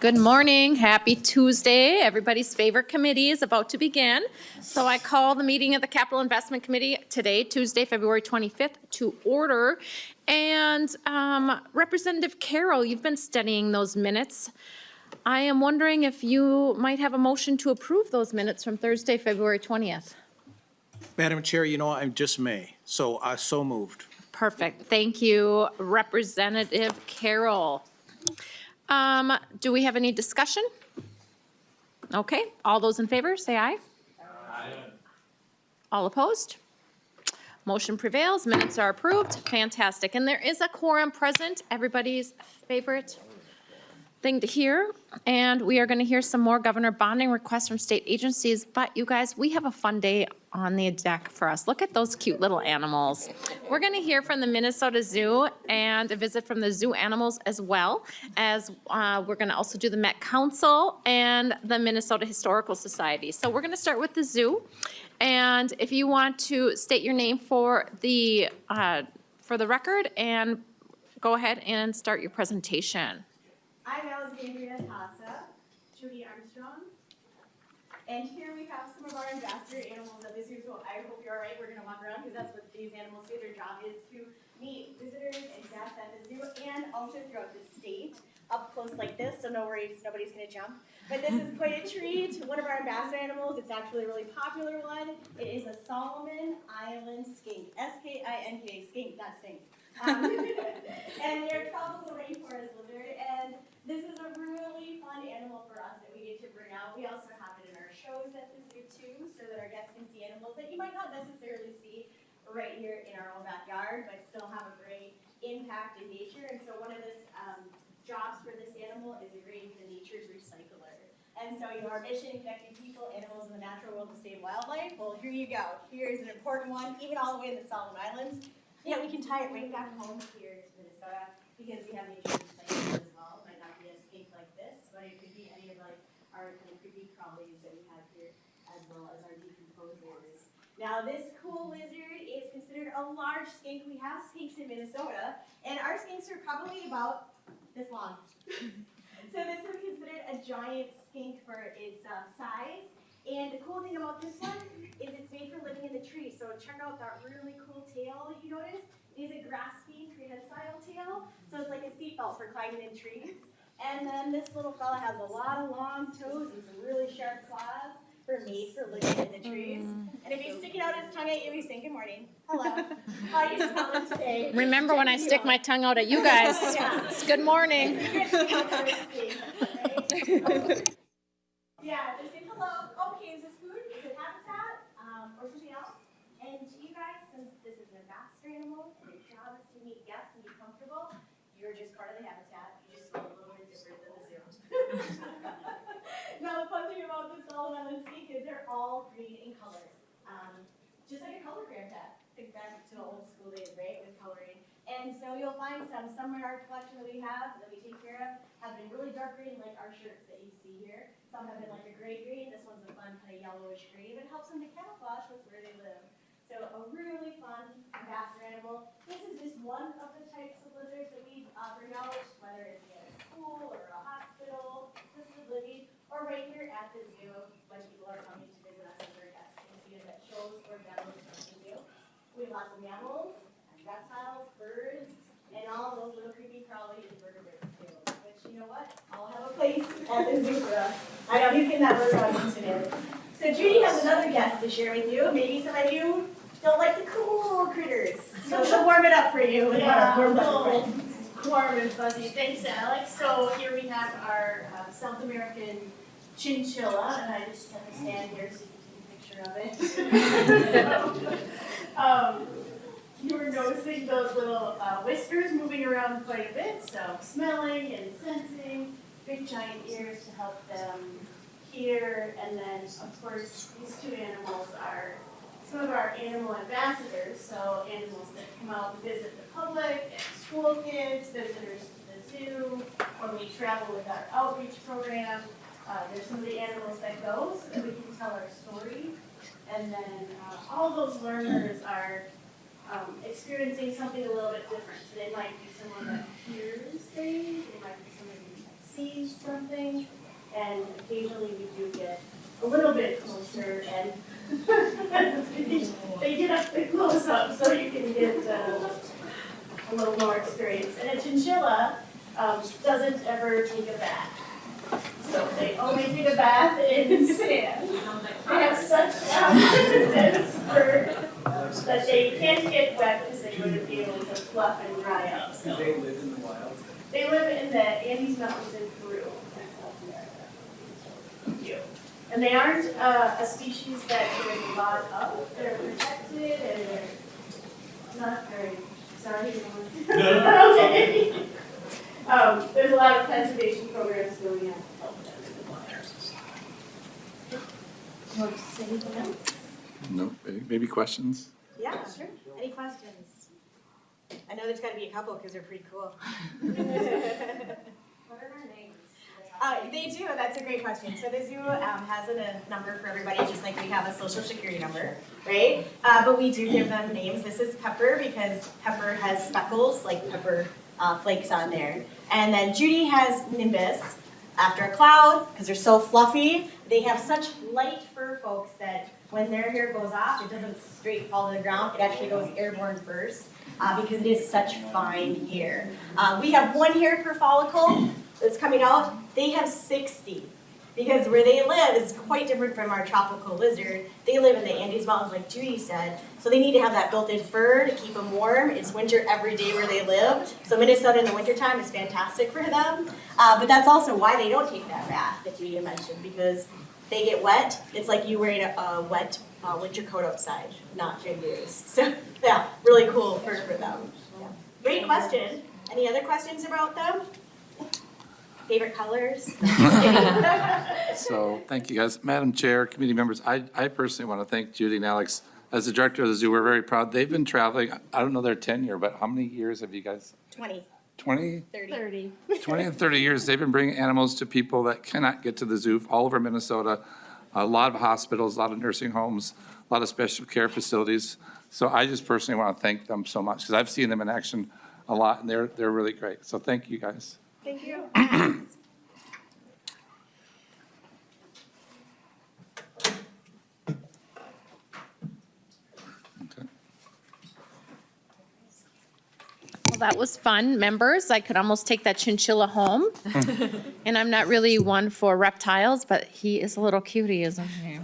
Good morning, happy Tuesday. Everybody's favorite committee is about to begin. So I call the meeting of the Capital Investment Committee today, Tuesday, February 25th, to order. And Representative Carroll, you've been studying those minutes. I am wondering if you might have a motion to approve those minutes from Thursday, February 20th. Madam Chair, I'm just May, so so moved. Perfect, thank you, Representative Carroll. Do we have any discussion? Okay, all those in favor, say aye. Aye. All opposed? Motion prevails, minutes are approved, fantastic. And there is a quorum present, everybody's favorite thing to hear. And we are gonna hear some more governor bonding requests from state agencies, but you guys, we have a fun day on the deck for us. Look at those cute little animals. We're gonna hear from the Minnesota Zoo and a visit from the zoo animals as well, as we're gonna also do the Met Council and the Minnesota Historical Society. So we're gonna start with the zoo. And if you want to state your name for the record and go ahead and start your presentation. I'm Alexandria Tassa, Judy Armstrong, and here we have some of our ambassador animals at the zoo, so I hope you're all right. We're going to walk around because that's what these animals do. Their job is to meet visitors and guests at the zoo and also throughout the state, up close like this, so no worries, nobody's going to jump. But this is quite a treat. One of our ambassador animals, it's actually a really popular one. It is a Solomon Island skink, S-K-I-N-K, skink, not stink. And they're called the rainforest lizard, and this is a really fun animal for us that we get to bring out. We also have it in our shows at the zoo too, so that our guests can see animals that you might not necessarily see right here in our own backyard, but still have a great impact in nature. And so one of the jobs for this animal is agreeing to nature's recycler. And so our mission, connecting people, animals, and the natural world to save wildlife. Well, here you go. Here's an important one, even all the way in the Solomon Islands. Yeah, we can tie it right back home here to Minnesota because we have nature's recycler as well. It might not be a skink like this, but it could be any of our kind of creepy crawlies that we have here, as well as our decomposers. Now, this cool lizard is considered a large skink. We have skinks in Minnesota, and our skinks are probably about this long. So this is considered a giant skink for its size. And the cool thing about this one is it's made for living in the trees. So check out that really cool tail that you notice. It is a grasping prehensile tail. So it's like a seatbelt for climbing in trees. And then this little fella has a lot of long toes and some really sharp claws made for living in the trees. And if he's sticking out his tongue at you, he's saying, "Good morning. Hello. How are you smelling today?" Remember when I stick my tongue out at you guys? Yeah. It's good morning. Yeah, they say hello. Okay, is this food? Is it habitat? Or something else? And to you guys, since this is an ambassador animal and your job is to meet guests and be comfortable, you're just part of the habitat. You just smell a little bit different than the zoo. Now, the fun thing about the Solomon Island skink is they're all green in color. Just like a cologram tab. Think back to old school days, right, with coloring. And so you'll find some in our collection that we have, that we take care of, have been really dark green, like our shirts that you see here. Some have been like a gray green. This one's a fun kind of yellowish green. It helps them to camouflage with where they live. So a really fun ambassador animal. This is just one of the types of lizards that we bring out, whether it be at a school or a hospital, assisted living, or right here at the zoo when people are coming to visit us as their guests. You can see it at shows or demos at the zoo. We have lots of mammals, and reptiles, birds, and all those little creepy crawly invertebrates too. Which, you know what? All have a place at the zoo for us. I know he's getting that bird on today. So Judy has another guest to share with you. Maybe some of you don't like the cool critters. So she'll warm it up for you. Yeah, warm and fuzzy. Thanks, Alex. So here we have our South American chinchilla, and I just have to stand here so you can take a picture of it. You were noticing those little whiskers moving around quite a bit, so smelling and sensing, big giant ears to help them hear, and then of course these two animals are some of our animal ambassadors, so animals that come out and visit the public, and school kids, visitors to the zoo, when we travel with our outreach program. There's some of the animals that go so that we can tell our story. And then all those learners are experiencing something a little bit different. So they might be someone that hears things, they might be somebody that see something, and occasionally we do get a little bit closer, and they get up the close up so you can get a little more experience. And a chinchilla doesn't ever take a bath. So they only take a bath in sand. They have such dense fur that they can't get wet because they wouldn't be able to fluff and dry up. So They live in the wild. they live in the Andes Mountains in Peru, South America. And they aren't a species that there's a lot of. They're protected and they're not very, sorry. Okay. There's a lot of conservation programs going on to help them in the water. Want to say anything else? No, maybe questions? Yeah, sure. Any questions? I know there's gotta be a couple because they're pretty cool. What are their names? They do, that's a great question. So the zoo has a number for everybody, just like we have a social security number, right? But we do give them names. This is Pepper because Pepper has speckles, like pepper flakes on there. And then Judy has Nimbus, after a cloud, because they're so fluffy. They have such light fur, folks, that when their hair goes off, it doesn't straight fall to the ground. It actually goes airborne first because it is such fine hair. We have 1 hair per follicle that's coming out. They have 60 because where they live is quite different from our tropical lizard. They live in the Andes Mountains, like Judy said, so they need to have that built-in fur to keep them warm. It's winter every day where they live, so Minnesota in the wintertime is fantastic for them. But that's also why they don't take that bath that Judy mentioned, because they get wet. It's like you wearing a wet winter coat outside, not figures. So yeah, really cool fur for them. Yeah. Great question. Any other questions about them? Favorite colors? So, thank you guys. Madam Chair, committee members, I personally want to thank Judy and Alex. As the director of the zoo, we're very proud. They've been traveling, I don't know their tenure, but how many years have you guys? 20, 20? 30. 20 and 30 years. They've been bringing animals to people that cannot get to the zoo all over Minnesota. A lot of hospitals, a lot of nursing homes, a lot of special care facilities. So I just personally want to thank them so much because I've seen them in action a lot and they're really great. So thank you guys. Thank you. Okay. Well, that was fun. Members, I could almost take that chinchilla home. And I'm not really one for reptiles, but he is a little cutie, isn't he?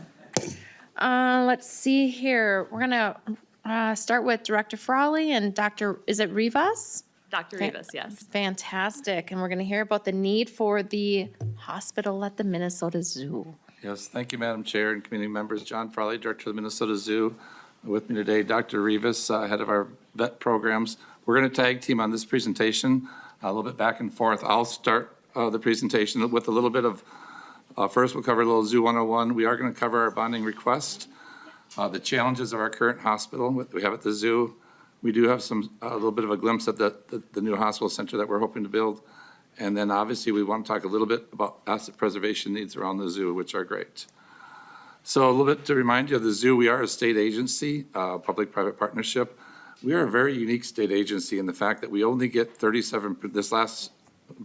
Let's see here. We're gonna start with Director Frawley and Dr., is it Rivas? Dr. Rivas, yes. Fantastic. And we're going to hear about the need for the hospital at the Minnesota Zoo. Yes, thank you, Madam Chair and committee members. John Frawley, Director of the Minnesota Zoo. With me today, Dr. Rivas, head of our vet programs. We're going to tag team on this presentation, a little bit back and forth. I'll start the presentation with a little bit of, first we'll cover a little Zoo 101. We are going to cover our bonding request, the challenges of our current hospital we have at the zoo. We do have a little bit of a glimpse of the new hospital center that we're hoping to build. And then obviously we want to talk a little bit about asset preservation needs around the zoo, which are great. So a little bit to remind you of the zoo, we are a state agency, public-private partnership. We are a very unique state agency in the fact that we only get 37%, this last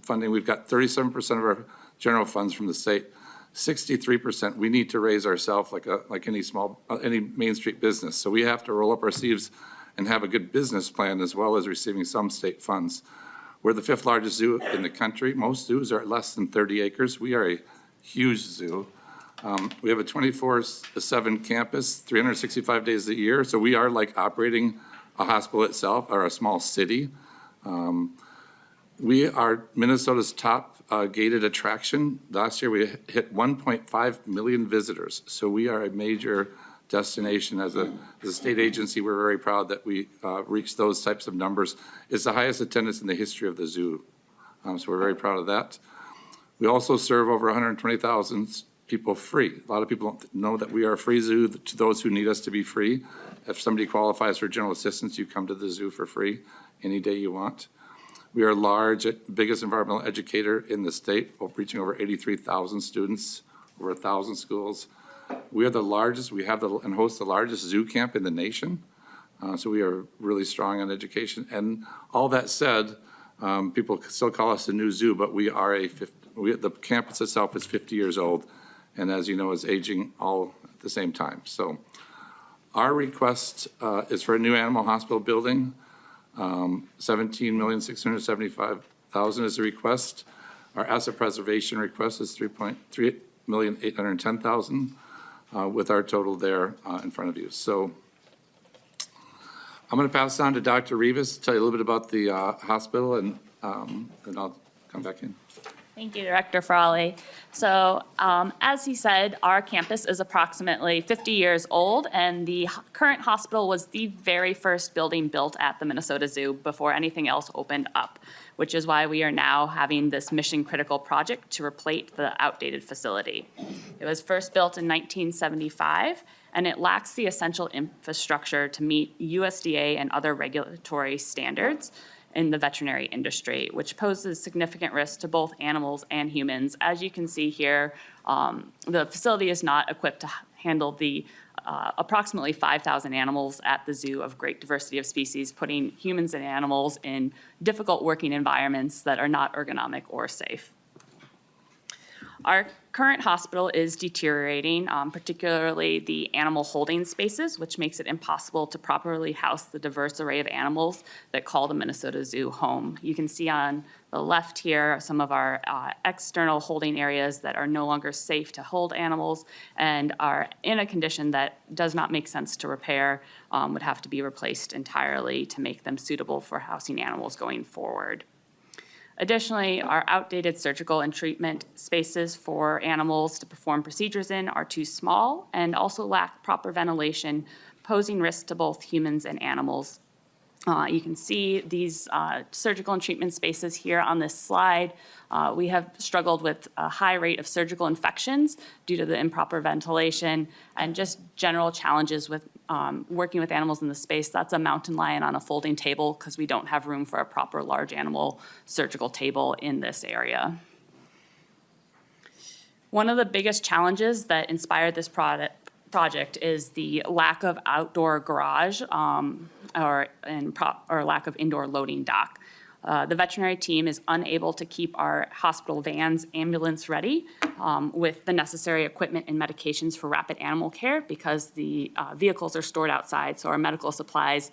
funding, we've got 37% of our general funds from the state. 63% we need to raise ourselves like any Main Street business. So we have to roll up our sleeves and have a good business plan as well as receiving some state funds. We're the 5th largest zoo in the country. Most zoos are at less than 30 acres. We are a huge zoo. We have a 24/7 campus, 365 days a year. So we are like operating a hospital itself or a small city. We are Minnesota's top gated attraction. Last year we hit 1.5 million visitors. So we are a major destination. As a state agency, we're very proud that we reached those types of numbers. It's the highest attendance in the history of the zoo. So we're very proud of that. We also serve over 120,000 people free. A lot of people don't know that we are a free zoo to those who need us to be free. If somebody qualifies for general assistance, you come to the zoo for free any day you want. We are large, biggest environmental educator in the state, reaching over 83,000 students, over 1,000 schools. We are the largest, and host the largest zoo camp in the nation. So we are really strong on education. And all that said, people still call us a new zoo, but we are the campus itself is 50 years old, and as you know, is aging all at the same time. So our request is for a new animal hospital building. $17,675,000 is the request. Our asset preservation request is $3,810,000 with our total there in front of you. So I'm going to pass it on to Dr. Rivas to tell you a little bit about the hospital, and then I'll come back in. Thank you, Director Frawley. So as he said, our campus is approximately 50 years old, and the current hospital was the very first building built at the Minnesota Zoo before anything else opened up, which is why we are now having this mission-critical project to replace the outdated facility. It was first built in 1975, and it lacks the essential infrastructure to meet USDA and other regulatory standards in the veterinary industry, which poses significant risk to both animals and humans. As you can see here, the facility is not equipped to handle the approximately 5,000 animals at the zoo of great diversity of species, putting humans and animals in difficult working environments that are not ergonomic or safe. Our current hospital is deteriorating, particularly the animal holding spaces, which makes it impossible to properly house the diverse array of animals that call the Minnesota Zoo home. You can see on the left here some of our external holding areas that are no longer safe to hold animals and are in a condition that does not make sense to repair, would have to be replaced entirely to make them suitable for housing animals going forward. Additionally, our outdated surgical and treatment spaces for animals to perform procedures in are too small and also lack proper ventilation, posing risks to both humans and animals. You can see these surgical and treatment spaces here on this slide. We have struggled with a high rate of surgical infections due to the improper ventilation and just general challenges with working with animals in the space. That's a mountain lion on a folding table because we don't have room for a proper large animal surgical table in this area. One of the biggest challenges that inspired this project is the lack of outdoor garage or lack of indoor loading dock. The veterinary team is unable to keep our hospital vans ambulance ready with the necessary equipment and medications for rapid animal care because the vehicles are stored outside, so our medical supplies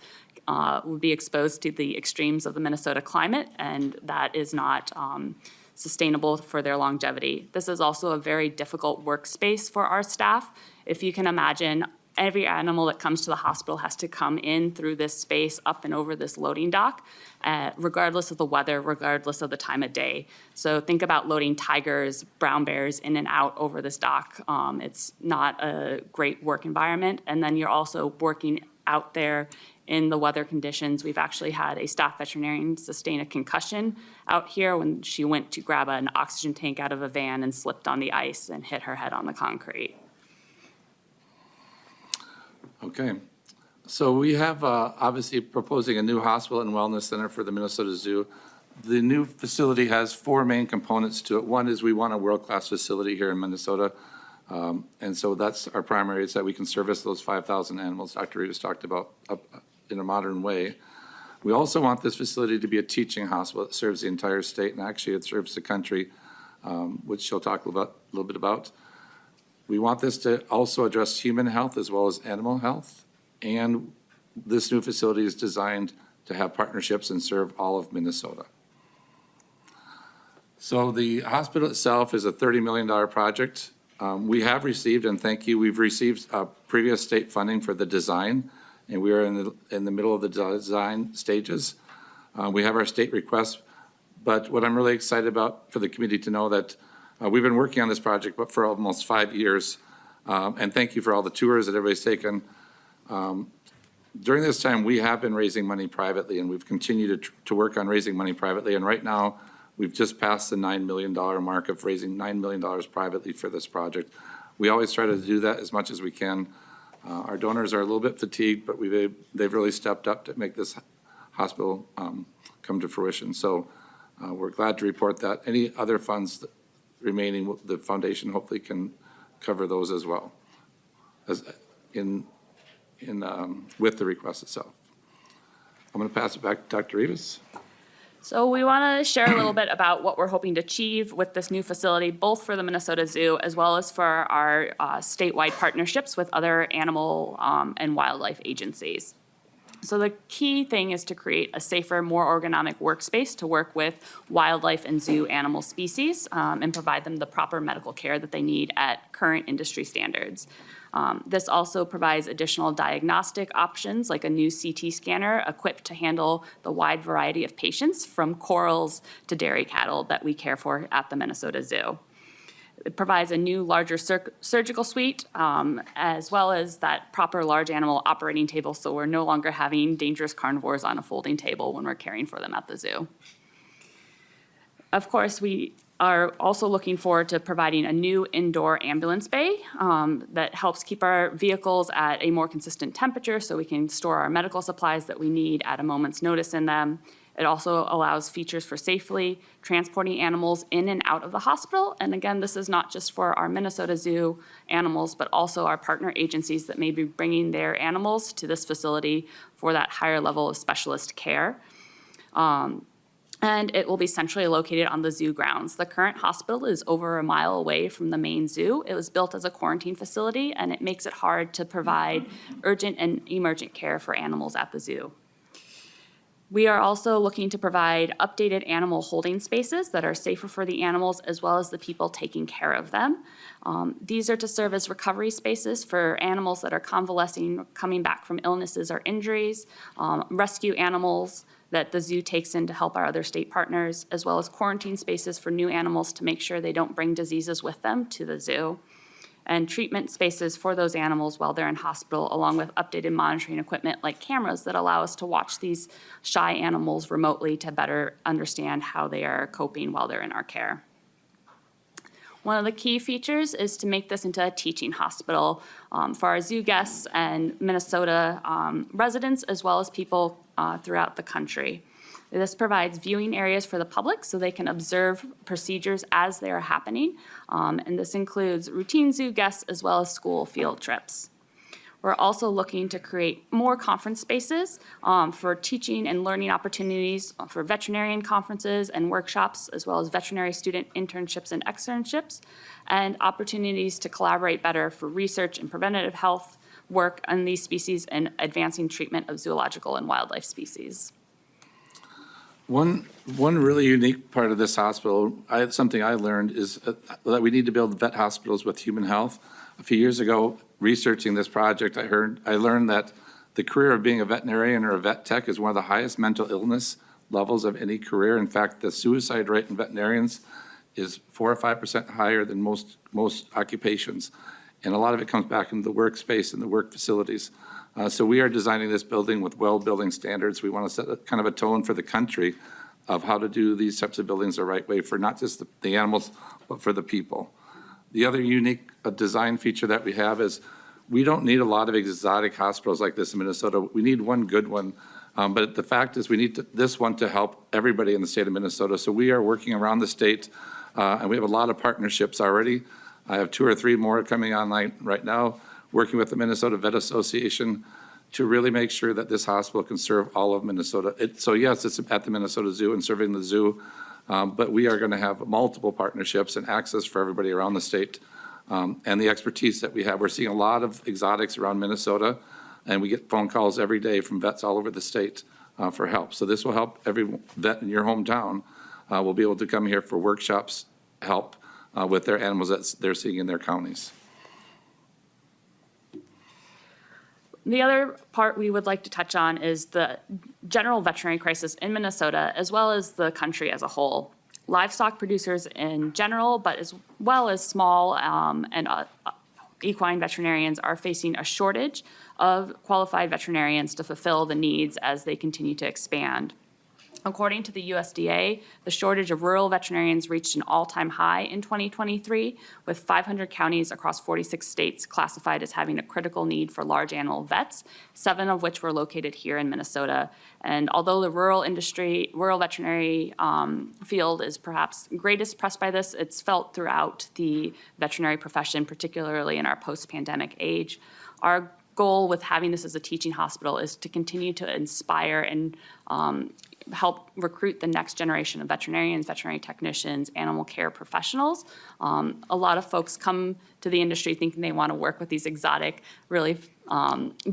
would be exposed to the extremes of the Minnesota climate, and that is not sustainable for their longevity. This is also a very difficult workspace for our staff. If you can imagine, every animal that comes to the hospital has to come in through this space up and over this loading dock, regardless of the weather, regardless of the time of day. So think about loading tigers, brown bears in and out over this dock. It's not a great work environment. And then you're also working out there in the weather conditions. We've actually had a staff veterinarian sustain a concussion out here when she went to grab an oxygen tank out of a van and slipped on the ice and hit her head on the concrete. Okay, so we have obviously proposing a new hospital and wellness center for the Minnesota Zoo. The new facility has four main components to it. One is we want a world-class facility here in Minnesota. And so that's our primary, is that we can service those 5,000 animals Dr. Rivas talked about in a modern way. We also want this facility to be a teaching hospital that serves the entire state, and actually it serves the country, which she'll talk a little bit about. We want this to also address human health as well as animal health. And this new facility is designed to have partnerships and serve all of Minnesota. So the hospital itself is a $30 million project. We have received, and thank you, we've received previous state funding for the design, and we are in the middle of the design stages. We have our state request, but what I'm really excited about for the committee to know that we've been working on this project but for almost 5 years, and thank you for all the tours that everybody's taken. During this time, we have been raising money privately, and we've continued to work on raising money privately, and right now, we've just passed the $9 million mark of raising $9 million privately for this project. We always try to do that as much as we can. Our donors are a little bit fatigued, but they've really stepped up to make this hospital come to fruition. So we're glad to report that. Any other funds remaining, the foundation hopefully can cover those as well as with the request itself. I'm going to pass it back to Dr. Rivas. So we want to share a little bit about what we're hoping to achieve with this new facility, both for the Minnesota Zoo as well as for our statewide partnerships with other animal and wildlife agencies. So the key thing is to create a safer, more ergonomic workspace to work with wildlife and zoo animal species and provide them the proper medical care that they need at current industry standards. This also provides additional diagnostic options like a new CT scanner equipped to handle the wide variety of patients from corals to dairy cattle that we care for at the Minnesota Zoo. It provides a new, larger surgical suite, as well as that proper large animal operating table, so we're no longer having dangerous carnivores on a folding table when we're caring for them at the zoo. Of course, we are also looking forward to providing a new indoor ambulance bay that helps keep our vehicles at a more consistent temperature so we can store our medical supplies that we need at a moment's notice in them. It also allows features for safely transporting animals in and out of the hospital. And again, this is not just for our Minnesota Zoo animals, but also our partner agencies that may be bringing their animals to this facility for that higher level of specialist care. And it will be centrally located on the zoo grounds. The current hospital is over a mile away from the main zoo. It was built as a quarantine facility, and it makes it hard to provide urgent and emergent care for animals at the zoo. We are also looking to provide updated animal holding spaces that are safer for the animals as well as the people taking care of them. These are to serve as recovery spaces for animals that are convalescing, coming back from illnesses or injuries, rescue animals that the zoo takes in to help our other state partners, as well as quarantine spaces for new animals to make sure they don't bring diseases with them to the zoo, and treatment spaces for those animals while they're in hospital, along with updated monitoring equipment like cameras that allow us to watch these shy animals remotely to better understand how they are coping while they're in our care. One of the key features is to make this into a teaching hospital for our zoo guests and Minnesota residents, as well as people throughout the country. This provides viewing areas for the public so they can observe procedures as they are happening. And this includes routine zoo guests as well as school field trips. We're also looking to create more conference spaces for teaching and learning opportunities for veterinarian conferences and workshops, as well as veterinary student internships and externships, and opportunities to collaborate better for research and preventative health work on these species and advancing treatment of zoological and wildlife species. One really unique part of this hospital, something I learned, is that we need to build vet hospitals with human health. A few years ago, researching this project, I learned that the career of being a veterinarian or a vet tech is one of the highest mental illness levels of any career. In fact, the suicide rate in veterinarians is 4 or 5% higher than most occupations. And a lot of it comes back into the workspace and the work facilities. So we are designing this building with well-building standards. We want to set kind of a tone for the country of how to do these types of buildings the right way for not just the animals, but for the people. The other unique design feature that we have is we don't need a lot of exotic hospitals like this in Minnesota. We need one good one. But the fact is we need this one to help everybody in the state of Minnesota. So we are working around the state, and we have a lot of partnerships already. I have 2 or 3 more coming online right now, working with the Minnesota Vet Association to really make sure that this hospital can serve all of Minnesota. So yes, it's at the Minnesota Zoo and serving the zoo, but we are going to have multiple partnerships and access for everybody around the state. And the expertise that we have. We're seeing a lot of exotics around Minnesota, and we get phone calls every day from vets all over the state for help. So this will help every vet in your hometown will be able to come here for workshops, help with their animals that they're seeing in their counties. The other part we would like to touch on is the general veterinary crisis in Minnesota, as well as the country as a whole. Livestock producers in general, but as well as small and equine veterinarians are facing a shortage of qualified veterinarians to fulfill the needs as they continue to expand. According to the USDA, the shortage of rural veterinarians reached an all-time high in 2023, with 500 counties across 46 states classified as having a critical need for large animal vets, 7 of which were located here in Minnesota. And although the rural veterinary field is perhaps greatest pressed by this, it's felt throughout the veterinary profession, particularly in our post-pandemic age. Our goal with having this as a teaching hospital is to continue to inspire and help recruit the next generation of veterinarians, veterinary technicians, animal care professionals. A lot of folks come to the industry thinking they want to work with these exotic, really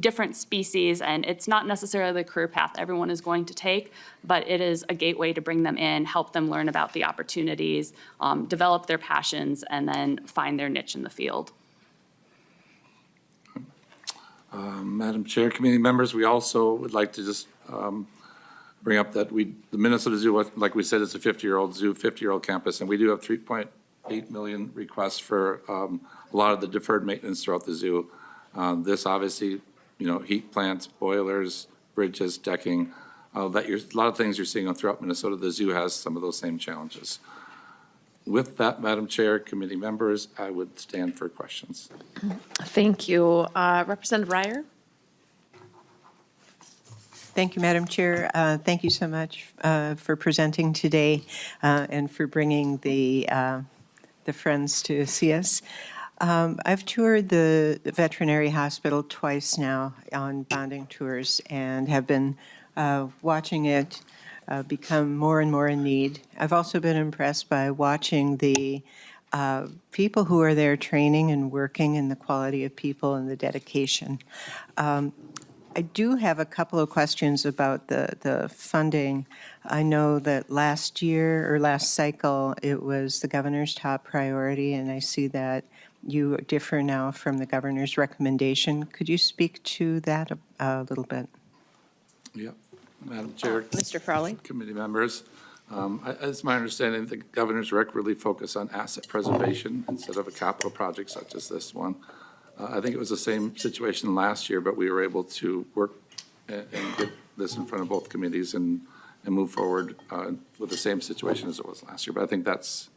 different species, and it's not necessarily the career path everyone is going to take, but it is a gateway to bring them in, help them learn about the opportunities, develop their passions, and then find their niche in the field. Madam Chair, committee members, we also would like to just bring up that the Minnesota Zoo, like we said, it's a 50-year-old zoo, 50-year-old campus, and we do have 3.8 million requests for a lot of the deferred maintenance throughout the zoo. This obviously, heat plants, boilers, bridges, decking, a lot of things you're seeing throughout Minnesota. The zoo has some of those same challenges. With that, Madam Chair, committee members, I would stand for questions. Thank you. Representative Ryer? Thank you, Madam Chair. Thank you so much for presenting today and for bringing the friends to see us. I've toured the veterinary hospital twice now on bonding tours and have been watching it become more and more in need. I've also been impressed by watching the people who are there training and working and the quality of people and the dedication. I do have a couple of questions about the funding. I know that last year or last cycle, it was the governor's top priority, and I see that you differ now from the governor's recommendation. Could you speak to that a little bit? Yep. Madam Chair, Mr. Frawley? committee members, it's my understanding the governor's rec really focused on asset preservation instead of a capital project such as this one. I think it was the same situation last year, but we were able to work and get this in front of both committees and move forward with the same situation as it was last year. But I think that's,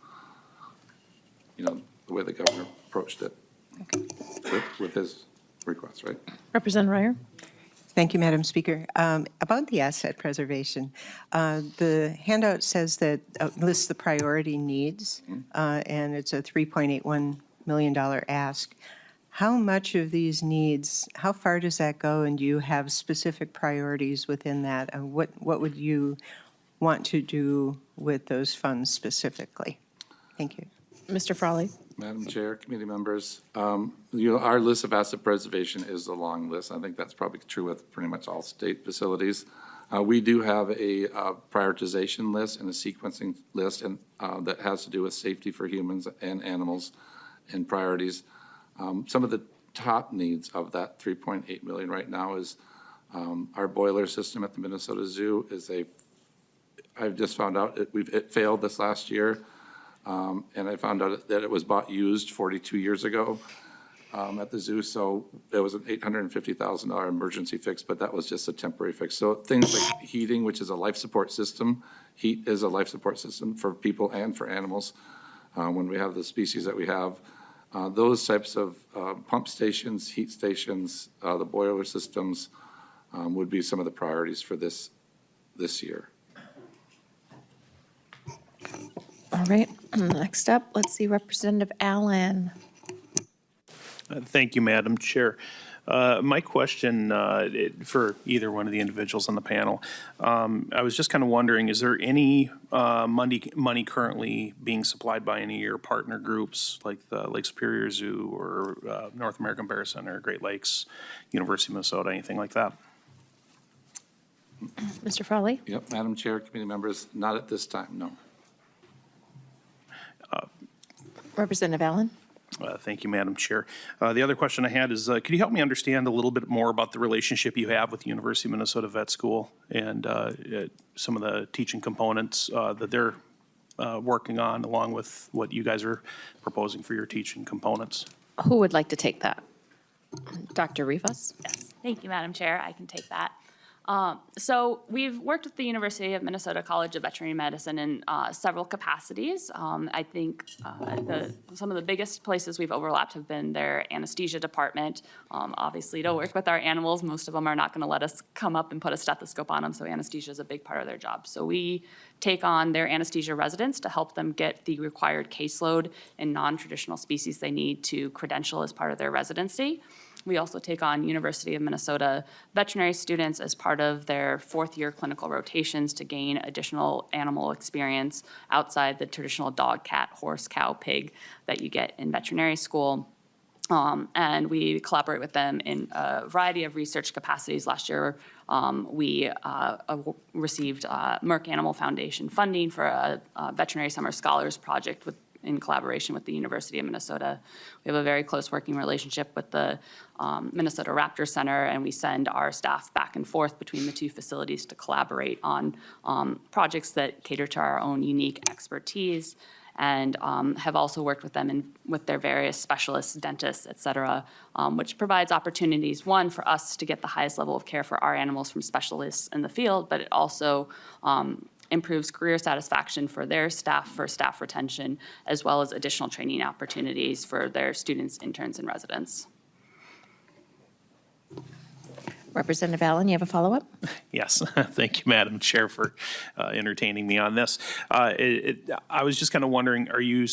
the way the governor approached it with his request, right? Representative Ryer? Thank you, Madam Speaker. About the asset preservation, the handout says that lists the priority needs, and it's a $3.81 million ask. How much of these needs, how far does that go, and do you have specific priorities within that? And what would you want to do with those funds specifically? Thank you. Mr. Frawley? Madam Chair, committee members, our list of asset preservation is a long list. I think that's probably true with pretty much all state facilities. We do have a prioritization list and a sequencing list, and that has to do with safety for humans and animals and priorities. Some of the top needs of that 3.8 million right now is our boiler system at the Minnesota Zoo I've just found out it failed this last year. And I found out that it was bought used 42 years ago at the zoo. So it was an $850,000 emergency fix, but that was just a temporary fix. So things like heating, which is a life support system, heat is a life support system for people and for animals. When we have the species that we have, those types of pump stations, heat stations, the boiler systems would be some of the priorities for this year. All right, next up, let's see, Representative Allen. Thank you, Madam Chair. My question for either one of the individuals on the panel, I was just kind of wondering, is there any money currently being supplied by any of your partner groups, like the Lake Superior Zoo or North American Bear Center, Great Lakes, University of Minnesota, anything like that? Mr. Frawley? Yep, Madam Chair, committee members, not at this time, no. Representative Allen? Thank you, Madam Chair. The other question I had is, could you help me understand a little bit more about the relationship you have with the University of Minnesota Vet School and some of the teaching components that they're working on, along with what you guys are proposing for your teaching components? Who would like to take that? Dr. Rivas? Yes, thank you, Madam Chair. I can take that. So we've worked with the University of Minnesota College of Veterinary Medicine in several capacities. I think some of the biggest places we've overlapped have been their anesthesia department. Obviously, to work with our animals, most of them are not going to let us come up and put a stethoscope on them, so anesthesia is a big part of their job. So we take on their anesthesia residents to help them get the required caseload in non-traditional species they need to credential as part of their residency. We also take on University of Minnesota veterinary students as part of their fourth-year clinical rotations to gain additional animal experience outside the traditional dog, cat, horse, cow, pig that you get in veterinary school. And we collaborate with them in a variety of research capacities. Last year, we received Merck Animal Foundation funding for a veterinary summer scholars project in collaboration with the University of Minnesota. We have a very close working relationship with the Minnesota Raptor Center, and we send our staff back and forth between the two facilities to collaborate on projects that cater to our own unique expertise, and have also worked with them with their various specialists, dentists, et cetera, which provides opportunities, one, for us to get the highest level of care for our animals from specialists in the field, but it also improves career satisfaction for their staff, for staff retention, as well as additional training opportunities for their students, interns, and residents. Representative Allen, you have a follow-up? Yes, thank you, Madam Chair, for entertaining me on this. I was just kind of wondering, are you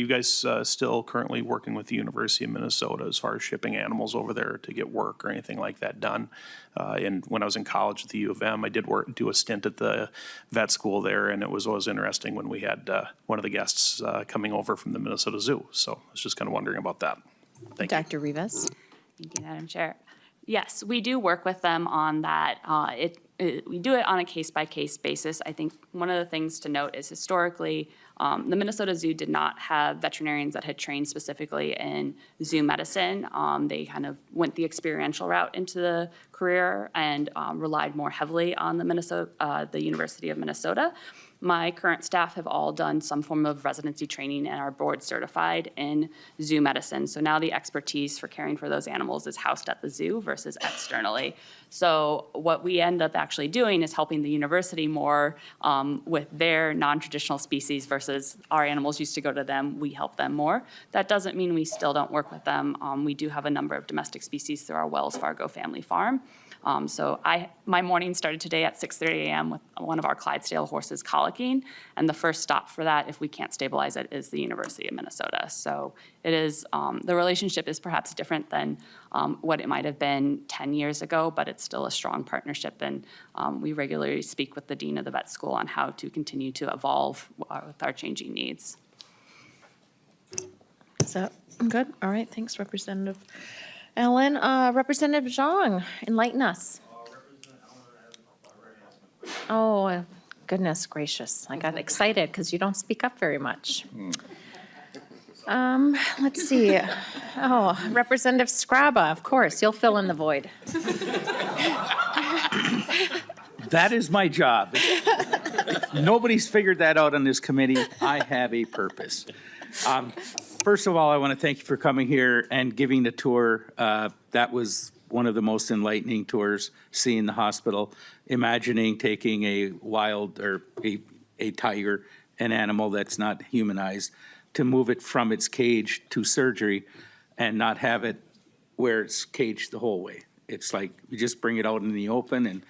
guys still currently working with the University of Minnesota as far as shipping animals over there to get work or anything like that done? And when I was in college at the U of M, I did do a stint at the vet school there, and it was always interesting when we had one of the guests coming over from the Minnesota Zoo. So I was just kind of wondering about that. Thank you. Dr. Rivas? Thank you, Madam Chair. Yes, we do work with them on that. We do it on a case-by-case basis. I think one of the things to note is historically, the Minnesota Zoo did not have veterinarians that had trained specifically in zoo medicine. They kind of went the experiential route into the career and relied more heavily on the University of Minnesota. My current staff have all done some form of residency training and are board certified in zoo medicine. So now the expertise for caring for those animals is housed at the zoo versus externally. So what we end up actually doing is helping the university more with their non-traditional species versus our animals used to go to them. We help them more. That doesn't mean we still don't work with them. We do have a number of domestic species through our Wells Fargo family farm. So my morning started today at 6:30 a.m. with one of our Clydesdale horses colicking, and the first stop for that, if we can't stabilize it, is the University of Minnesota. So it is, the relationship is perhaps different than what it might have been 10 years ago, but it's still a strong partnership, and we regularly speak with the dean of the vet school on how to continue to evolve with our changing needs. Is that good? All right, thanks, Representative Allen. Representative Zhang, enlighten us. Oh, goodness gracious. I got excited because you don't speak up very much. Let's see. Oh, Representative Scraba, of course, you'll fill in the void. That is my job. If nobody's figured that out on this committee. I have a purpose. First of all, I want to thank you for coming here and giving the tour. That was one of the most enlightening tours, seeing the hospital, imagining taking a wild or a tiger, an animal that's not humanized, to move it from its cage to surgery and not have it where it's caged the whole way. It's like you just bring it out in the open and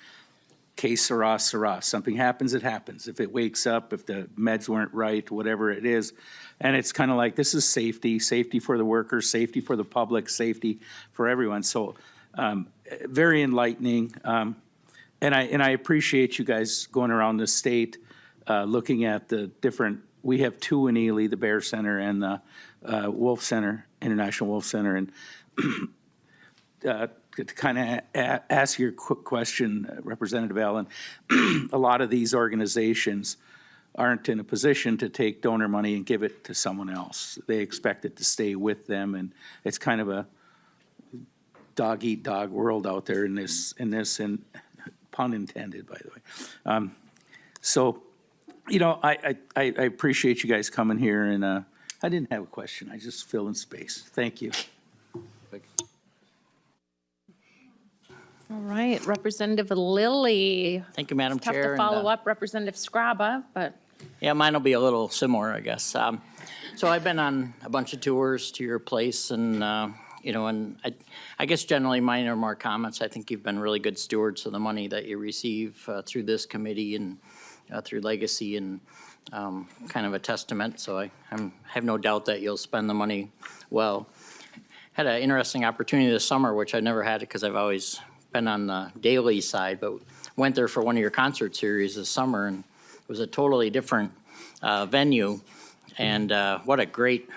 que sera, sera. Something happens, it happens. If it wakes up, if the meds weren't right, whatever it is. And it's kind of like, this is safety, safety for the workers, safety for the public, safety for everyone. So very enlightening. And I appreciate you guys going around the state, looking at the different, we have two in Ely, the Bear Center and the Wolf Center, International Wolf Center. And to kind of ask your quick question, Representative Allen, a lot of these organizations aren't in a position to take donor money and give it to someone else. They expect it to stay with them, and it's kind of a dog-eat-dog world out there in this, and pun intended, by the way. So, you know, I appreciate you guys coming here, and I didn't have a question. I just fill in space. Thank you. All right, Representative Lilly. Thank you, Madam Tough Chair. to follow up Representative Scraba, but Yeah, mine will be a little similar, I guess. So I've been on a bunch of tours to your place, and, you know, and I guess generally mine are more comments. I think you've been really good stewards of the money that you receive through this committee and through Legacy, and kind of a testament. So I have no doubt that you'll spend the money well. had an interesting opportunity this summer, which I never had because I've always been on the daily side, but went there for one of your concert series this summer, and it was a totally different venue. And what a great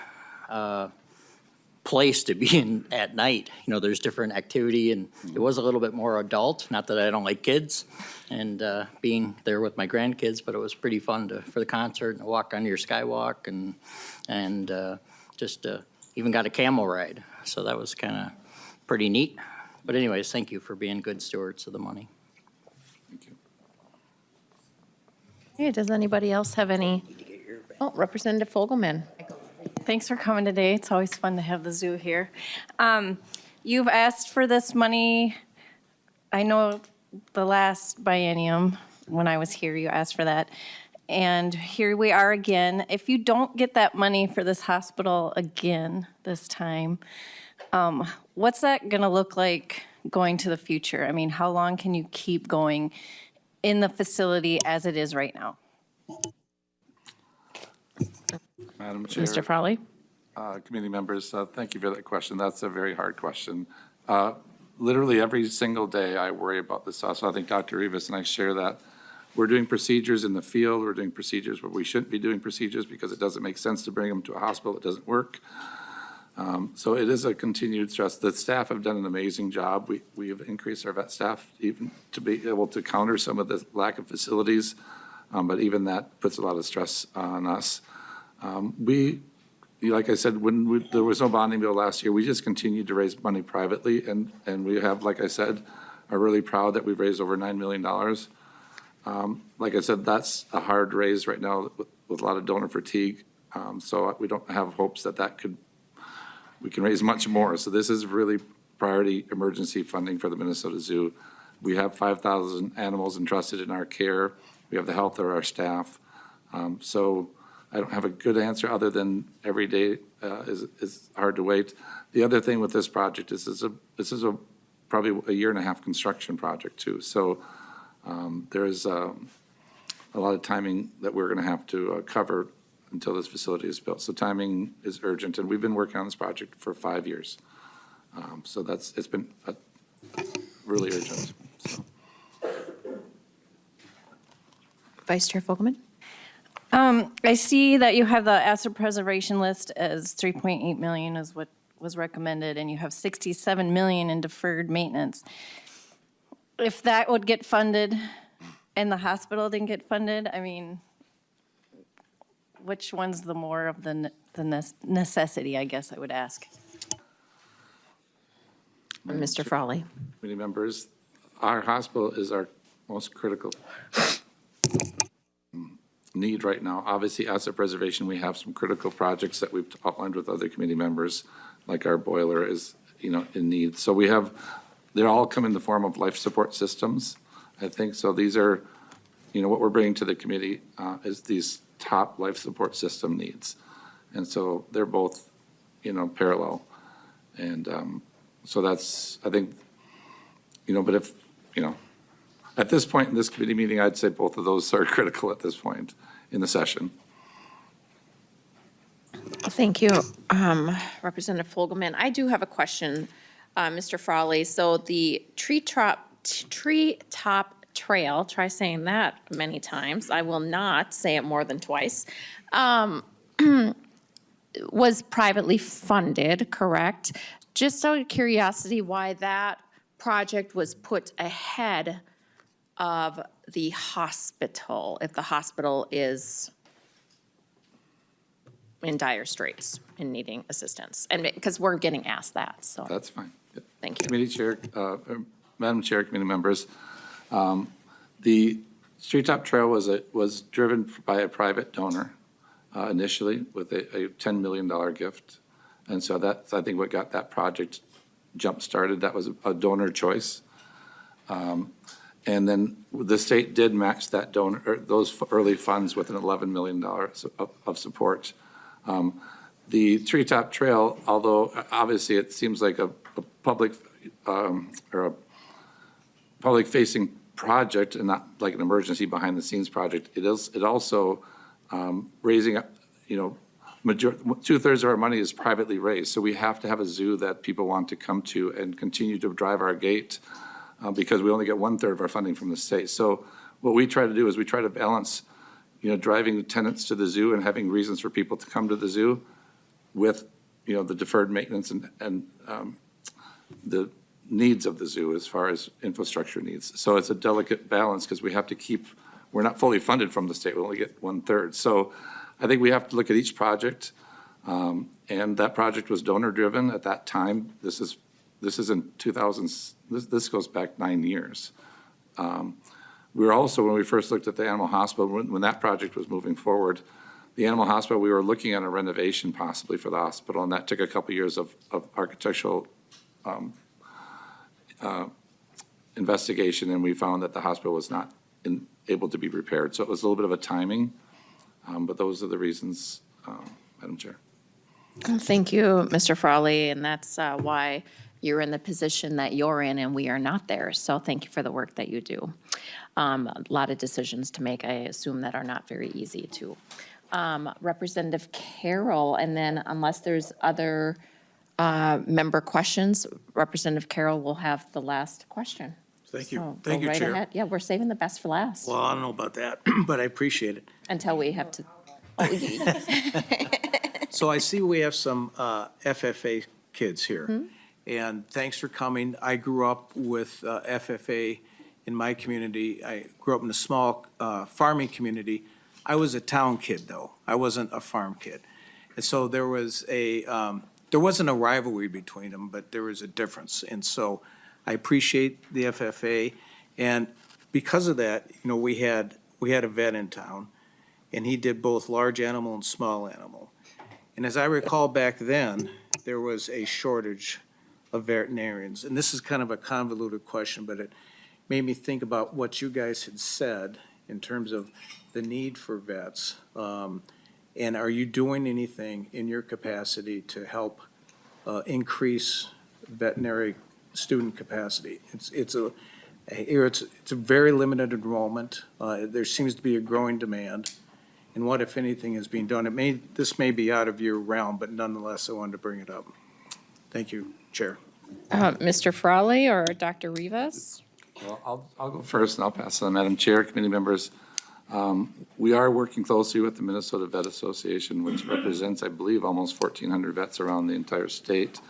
place to be in at night. You know, there's different activity, and it was a little bit more adult. Not that I don't like kids, and being there with my grandkids, but it was pretty fun for the concert and walk on your skywalk, and just even got a camel ride. So that was kind of pretty neat. But anyways, thank you for being good stewards of the money. Hey, does anybody else have any? Oh, Representative Fogelman. Thanks for coming today. It's always fun to have the zoo here. You've asked for this money. I know the last biennium, when I was here, you asked for that. And here we are again. If you don't get that money for this hospital again this time, what's that going to look like going to the future? I mean, how long can you keep going in the facility as it is right now? Madam Chair. Mr. Frawley? Committee members, thank you for that question. That's a very hard question. Literally every single day I worry about this also. I think Dr. Rivas and I share that. We're doing procedures in the field. We're doing procedures where we shouldn't be doing procedures because it doesn't make sense to bring them to a hospital that doesn't work. So it is a continued stress. The staff have done an amazing job. We have increased our vet staff even to be able to counter some of the lack of facilities, but even that puts a lot of stress on us. Like I said, when there was no bonding bill last year, we just continued to raise money privately, and we have, like I said, are really proud that we've raised over $9 million. Like I said, that's a hard raise right now with a lot of donor fatigue, so we don't have hopes that we can raise much more. So this is really priority emergency funding for the Minnesota Zoo. We have 5,000 animals entrusted in our care. We have the health of our staff. So I don't have a good answer other than every day is hard to wait. The other thing with this project is this is probably a 1.5 year construction project too. So there is a lot of timing that we're going to have to cover until this facility is built. So timing is urgent, and we've been working on this project for 5 years. So it's been really urgent. So. Vice Chair Fogelman? I see that you have the asset preservation list as 3.8 million is what was recommended, and you have 67 million in deferred maintenance. If that would get funded and the hospital didn't get funded, I mean, which one's the more of the necessity, I guess I would ask? Mr. Frawley? Committee members, our hospital is our most critical need right now. Obviously, asset preservation, we have some critical projects that we've outlined with other committee members, like our boiler is, in need. So they all come in the form of life support systems, I think. So these are, what we're bringing to the committee is these top life support system needs. And so they're both, parallel. And so that's, I think, but if, at this point in this committee meeting, I'd say both of those are critical at this point in the session. Thank you, Representative Fogelman. I do have a question, Mr. Frawley. So the treetop trail, try saying that many times, I will not say it more than twice, was privately funded, correct? Just out of curiosity, why that project was put ahead of the hospital, if the hospital is in dire straits and needing assistance? And because we're getting asked that, so. That's fine. Yep. Thank you. Committee Chair, Madam Chair, committee members, the Treetop Trail was driven by a private donor initially with a $10 million gift. And so that's, I think, what got that project jump-started. That was a donor choice. And then the state did match that donor, or those early funds with an $11 million of support. The Treetop Trail, although obviously it seems like a public or a public-facing project and not like an emergency behind-the-scenes project, it also raising 2/3 of our money is privately raised. So we have to have a zoo that people want to come to and continue to drive our gate because we only get 1/3 of our funding from the state. So what we try to do is we try to balance, driving tenants to the zoo and having reasons for people to come to the zoo with, the deferred maintenance and the needs of the zoo as far as infrastructure needs. So it's a delicate balance because we have to we're not fully funded from the state. We only get 1/3. So I think we have to look at each project. And that project was donor-driven at that time. This is in 2000, this goes back 9 years. We were also, when we first looked at the animal hospital, when that project was moving forward, the animal hospital, we were looking at a renovation possibly for the hospital, and that took a couple years of architectural investigation, and we found that the hospital was not able to be repaired. So it was a little bit of a timing, but those are the reasons, Madam Chair. Thank you, Mr. Frawley, and that's why you're in the position that you're in and we are not there. So thank you for the work that you do. A lot of decisions to make, I assume, that are not very easy too. Representative Carroll, and then unless there's other member questions, Representative Carroll will have the last question. Thank you. So Thank go you, right Chair. ahead. Yeah, we're saving the best for last Well, I don't know about that, but I appreciate it. until we have to. So I see we have some FFA kids here, and thanks for coming. I grew up with FFA in my community. I grew up in a small farming community. I was a town kid, though. I wasn't a farm kid. And so there wasn't a rivalry between them, but there was a difference. And so I appreciate the FFA. And because of that, we had a vet in town, and he did both large animal and small animal. And as I recall back then, there was a shortage of veterinarians. And this is kind of a convoluted question, but it made me think about what you guys had said in terms of the need for vets. And are you doing anything in your capacity to help increase veterinary student capacity? It's a very limited enrollment. There seems to be a growing demand. And what, if anything, is being done? This may be out of your realm, but nonetheless, I wanted to bring it up. Thank you, Chair. Mr. Frawley or Dr. Rivas? Well, I'll go first and I'll pass on. Madam Chair, committee members, we are working closely with the Minnesota Vet Association, which represents, I believe, almost 1,400 vets around the entire state,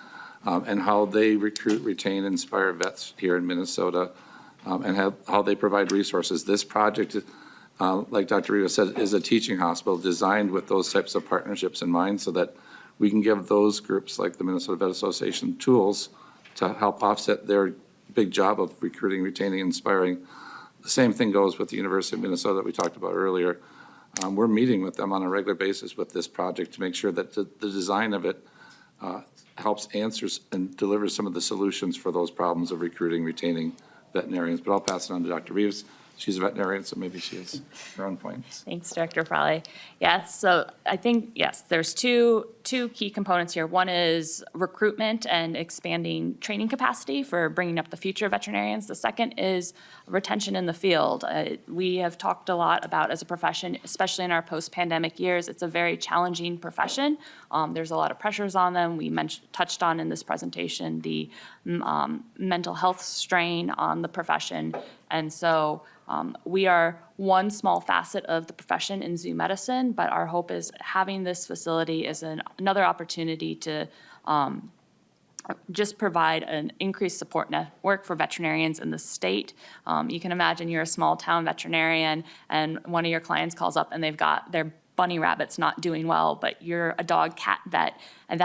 and how they recruit, retain, inspire vets here in Minnesota, and how they provide resources. This project, like Dr. Rivas said, is a teaching hospital designed with those types of partnerships in mind so that we can give those groups like the Minnesota Vet Association tools to help offset their big job of recruiting, retaining, inspiring. The same thing goes with the University of Minnesota that we talked about earlier. We're meeting with them on a regular basis with this project to make sure that the design of it helps answers and delivers some of the solutions for those problems of recruiting, retaining veterinarians. But I'll pass it on to Dr. Reeves. She's a veterinarian, so maybe she has her own points. Thanks, Director Frawley. Yeah, so I think, yes, there's two key components here. One is recruitment and expanding training capacity for bringing up the future veterinarians. The second is retention in the field. We have talked a lot about, as a profession, especially in our post-pandemic years, it's a very challenging profession. There's a lot of pressures on them. We touched on in this presentation the mental health strain on the profession. And so we are one small facet of the profession in zoo medicine, but our hope is having this facility is another opportunity to just provide an increased support network for veterinarians in the state. You can imagine you're a small town veterinarian and one of your clients calls up and they've got their bunny rabbit's not doing well, but you're a dog cat vet. And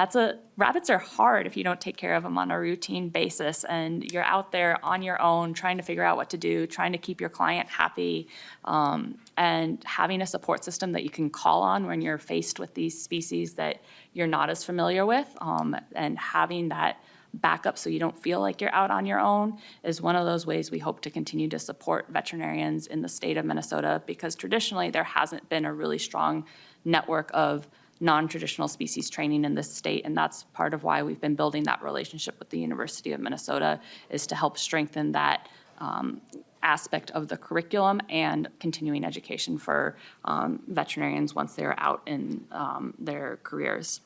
rabbits are hard if you don't take care of them on a routine basis. And you're out there on your own trying to figure out what to do, trying to keep your client happy, and having a support system that you can call on when you're faced with these species that you're not as familiar with, and having that backup so you don't feel like you're out on your own is one of those ways we hope to continue to support veterinarians in the state of Minnesota, because traditionally there hasn't been a really strong network of non-traditional species training in this state, and that's part of why we've been building that relationship with the University of Minnesota, is to help strengthen that aspect of the curriculum and continuing education for veterinarians once they're out in their careers.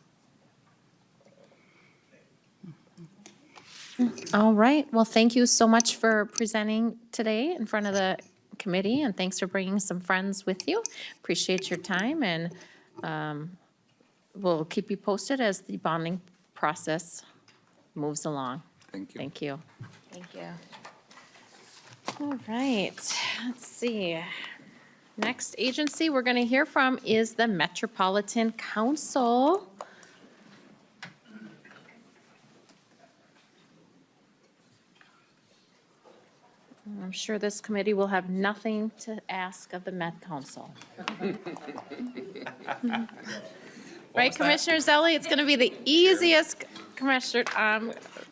All right, well, thank you so much for presenting today in front of the committee, and thanks for bringing some friends with you. Appreciate your time, and we'll keep you posted as the bonding process moves along. Thank you. Thank you. Thank you. All right, let's see. Next agency we're going to hear from is the Metropolitan Council. I'm sure this committee will have nothing to ask of the Met Council. Right, Commissioner Zelli? It's going to be the easiest, Commissioner,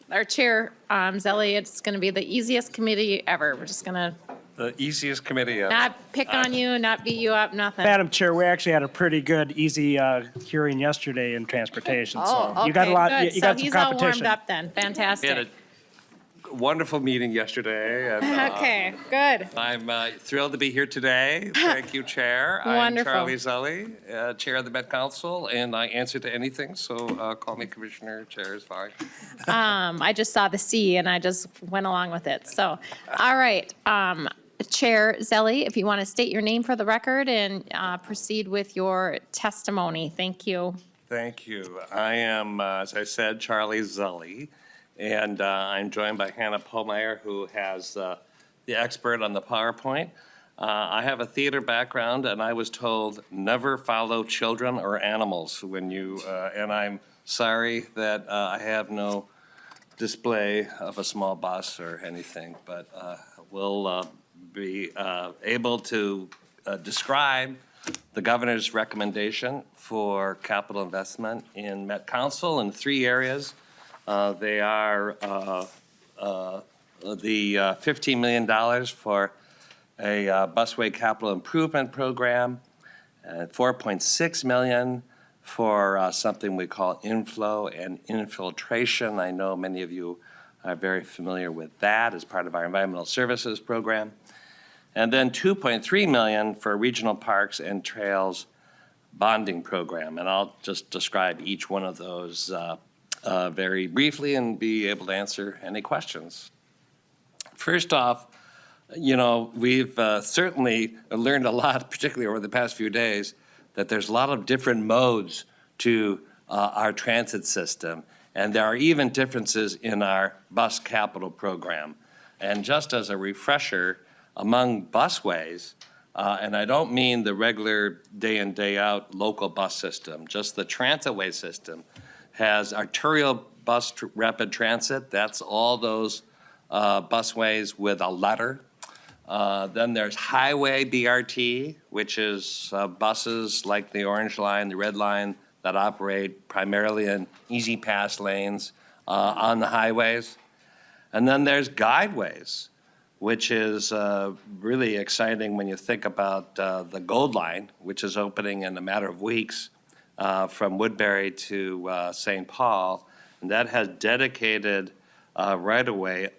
our Chair Zelli, it's going to be the easiest committee ever. We're just going to The easiest committee ever. not pick on you, not beat you up, nothing. Madam Chair, we actually had a pretty good, easy hearing yesterday in transportation, so Oh, you got a okay, lot, good. you got So some he's all warmed competition. up then. We had Fantastic. a wonderful meeting yesterday, and Okay, good. I'm thrilled to be here today. Thank you, Chair. Wonderful. I'm Charlie Zelli, Chair of the Met Council, and I answer to anything, so call me Commissioner, Chair is fine. I just saw the C and I just went along with it. So, all right. Chair Zelli, if you want to state your name for the record and proceed with your testimony. Thank you. Thank you. I am, as I said, Charlie Zelli, and I'm joined by Hannah Pomeyer, who has the expert on the PowerPoint. I have a theater background, and I was told never follow children or animals when you, and I'm sorry that I have no display of a small bus or anything, but we'll be able to describe the governor's recommendation for capital investment in Met Council in 3 areas. They are the $15 million for a busway capital improvement program, $4.6 million for something we call inflow and infiltration. I know many of you are very familiar with that as part of our environmental services program. And then $2.3 million for regional parks and trails bonding program. And I'll just describe each one of those very briefly and be able to answer any questions. First off, you know, we've certainly learned a lot, particularly over the past few days, that there's a lot of different modes to our transit system. And there are even differences in our bus capital program. And just as a refresher, among busways, and I don't mean the regular day in, day out local bus system, just the transitway system has arterial bus rapid transit. That's all those busways with a letter. Then there's highway BRT, which is buses like the Orange Line, the Red Line, that operate primarily in easy pass lanes on the highways. And then there's guideways, which is really exciting when you think about the Gold Line, which is opening in a matter of weeks from Woodbury to St. Paul. And that has dedicated right-of-way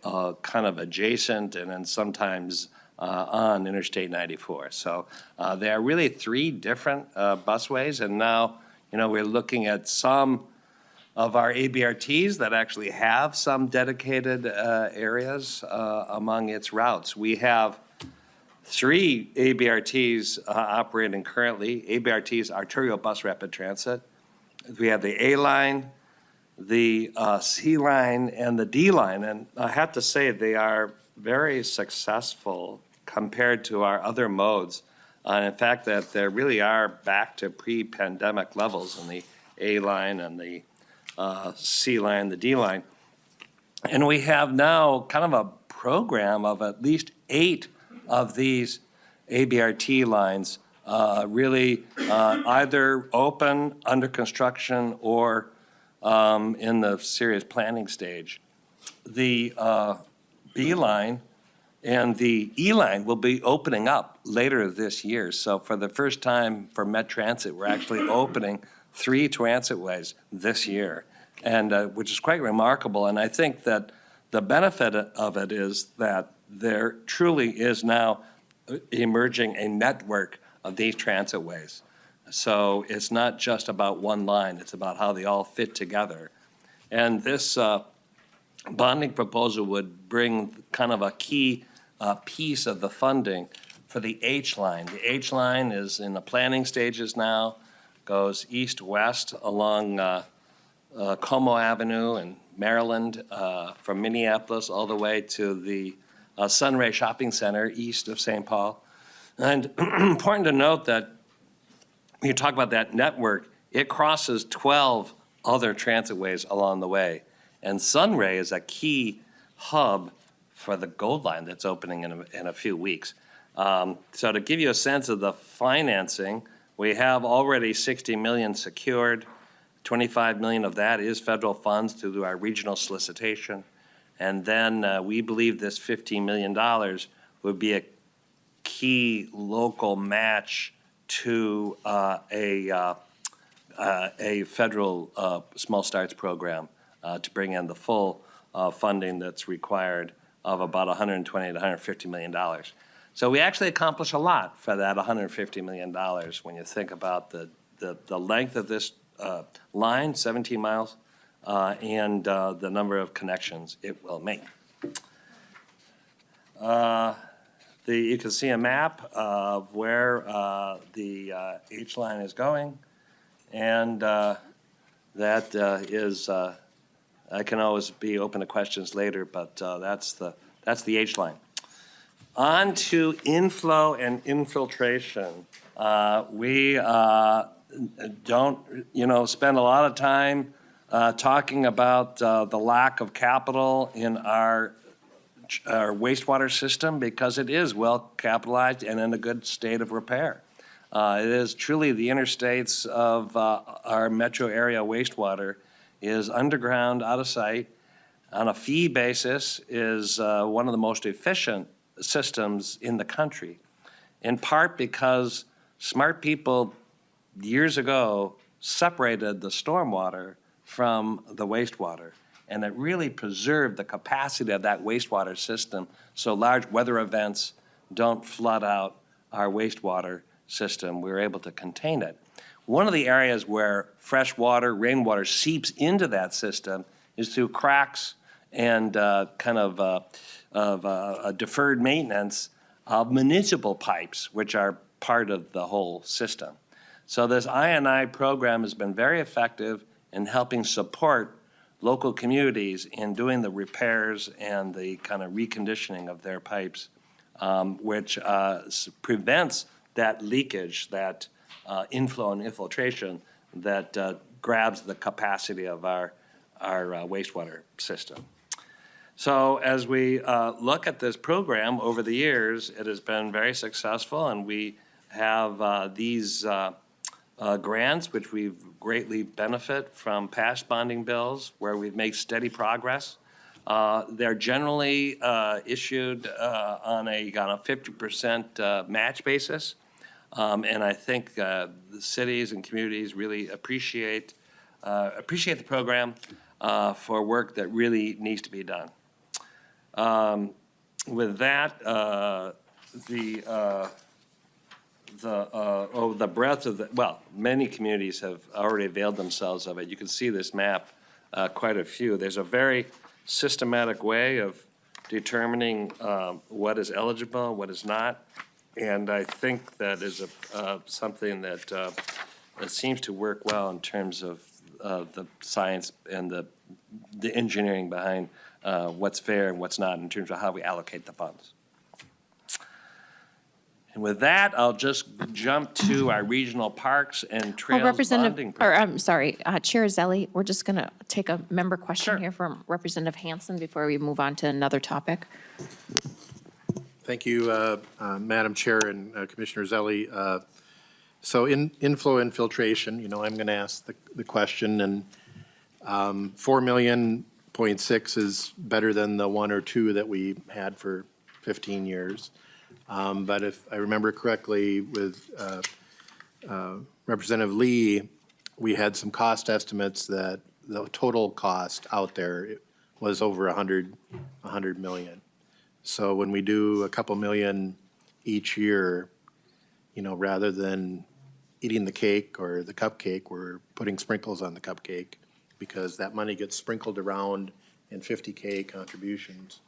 kind of adjacent and then sometimes on Interstate 94. So there are really 3 different busways, and now, you know, we're looking at some of our ABRTs that actually have some dedicated areas among its routes. We have 3 ABRTs operating currently. ABRTs, arterial bus rapid transit. We have the A line, the C line, and the D line. And I have to say, they are very successful compared to our other modes. In fact, that they really are back to pre-pandemic levels in the A line and the C line, the D line. And we have now kind of a program of at least 8 of these ABRT lines really either open, under construction, or in the serious planning stage. The B line and the E line will be opening up later this year. So for the first time for Met Transit, we're actually opening 3 transitways this year, and which is quite remarkable. And I think that the benefit of it is that there truly is now emerging a network of these transitways. So it's not just about one line, it's about how they all fit together. And this bonding proposal would bring kind of a key piece of the funding for the H line. The H line is in the planning stages now, goes east-west along Como Avenue in Maryland, from Minneapolis all the way to the Sunray Shopping Center east of St. Paul. And important to note that when you talk about that network, it crosses 12 other transitways along the way. And Sunray is a key hub for the Gold Line that's opening in a few weeks. So to give you a sense of the financing, we have already 60 million secured. 25 million of that is federal funds through our regional solicitation. And then we believe this $15 million would be a key local match to a federal small starts program to bring in the full funding that's required of about $120 to $150 million. So we actually accomplish a lot for that $150 million when you think about the length of this line, 17 miles, and the number of connections it will make. You can see a map of where the H line is going, and that is, I can always be open to questions later, but that's the H line. On to inflow and infiltration. We don't, spend a lot of time talking about the lack of capital in our wastewater system because it is well capitalized and in a good state of repair. It is truly the interstates of our metro area wastewater is underground, out of sight, on a fee basis is one of the most efficient systems in the country, in part because smart people years ago separated the stormwater from the wastewater, and it really preserved the capacity of that wastewater system so large weather events don't flood out our wastewater system. We were able to contain it. One of the areas where fresh water, rainwater seeps into that system is through cracks and a deferred maintenance of municipal pipes, which are part of the whole system. So this I&I program has been very effective in helping support local communities in doing the repairs and the kind of reconditioning of their pipes, which prevents that leakage, that inflow and infiltration that grabs the capacity of our wastewater system. So as we look at this program over the years, it has been very successful, and we have these grants, which we've greatly benefit from past bonding bills, where we've made steady progress. They're generally issued on a 50% match basis. And I think the cities and communities really appreciate the program for work that really needs to be done. With that, the breadth of many communities have already availed themselves of it. You can see this map, quite a few. There's a very systematic way of determining what is eligible, what is not. And I think that is something that seems to work well in terms of the science and the engineering behind what's fair and what's not in terms of how we allocate the funds. And with that, I'll just jump to our regional parks and trails bonding. Chair Zelli, we're just going to take a member question here from Representative Hansen before we move on to another topic. Thank you, Madam Chair and Commissioner Zelli. So inflow infiltration, I'm going to ask the question, and 4.6 million is better than the 1 or 2 that we had for 15 years. But if I remember correctly, with Representative Lee, we had some cost estimates that the total cost out there was over 100 million. So when we do a couple million each year, you know, rather than eating the cake or the cupcake, we're putting sprinkles on the cupcake because that money gets sprinkled around in 50K contributions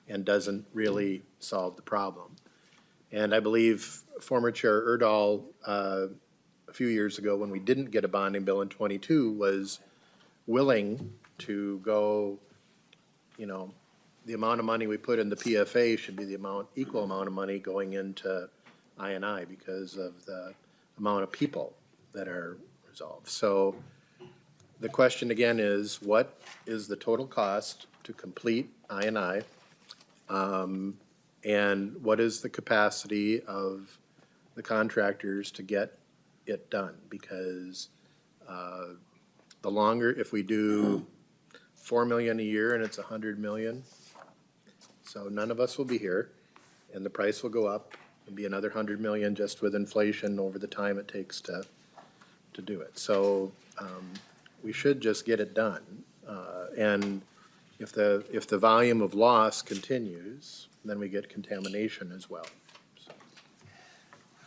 and doesn't really solve the problem. And I believe former Chair Erdahl, a few years ago, when we didn't get a bonding bill in '22, was willing to go, you know, the amount of money we put in the PFA should be the equal amount of money going into I&I because of the amount of people that are resolved. So the question again is, what is the total cost to complete I&I? And what is the capacity of the contractors to get it done? Because the longer, if we do 4 million a year and it's 100 million, so none of us will be here, and the price will go up and be another 100 million just with inflation over the time it takes to do it. So we should just get it done. And if the volume of loss continues, then we get contamination as well.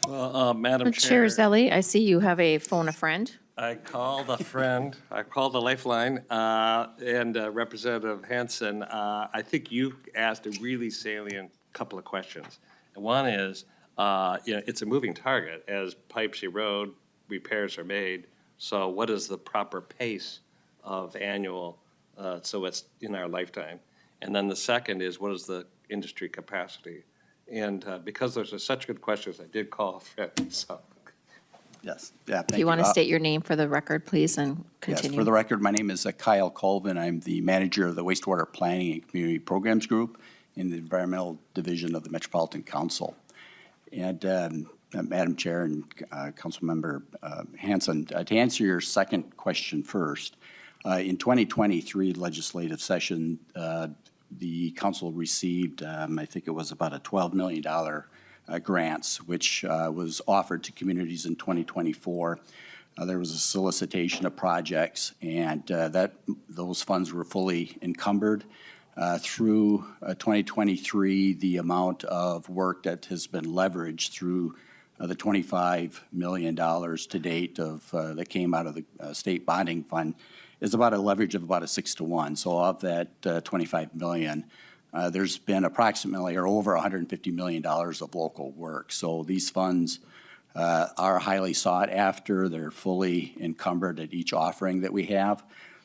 Well, Madam Chair Chair, Zelli, I see you have a phone a friend. I called a friend, I called the Lifeline, and Representative Hanson, I think you asked a really salient couple of questions. And one is, you know, it's a moving target as pipes erode, repairs are made. So what is the proper pace of annual, so it's in our lifetime? And then the second is, what is the industry capacity? And because those are such good questions, I did call a friend, so. Yes, yeah, thank Do you. you want to state your name for the record, please, and Yes, continue? for the record, my name is Kyle Colvin. I'm the manager of the Wastewater Planning and Community Programs Group in the Environmental Division of the Metropolitan Council. And Madam Chair and Councilmember Hanson, to answer your second question first, in 2023 legislative session, the council received, I think it was about a $12 million grants, which was offered to communities in 2024. There was a solicitation of projects, and those funds were fully encumbered. Through 2023, the amount of work that has been leveraged through the $25 million to date that came out of the state bonding fund is about a leverage of about a 6-to-1. So of that $25 million, there's been approximately or over $150 million of local work. So these funds are highly sought after. They're fully encumbered at each offering that we have.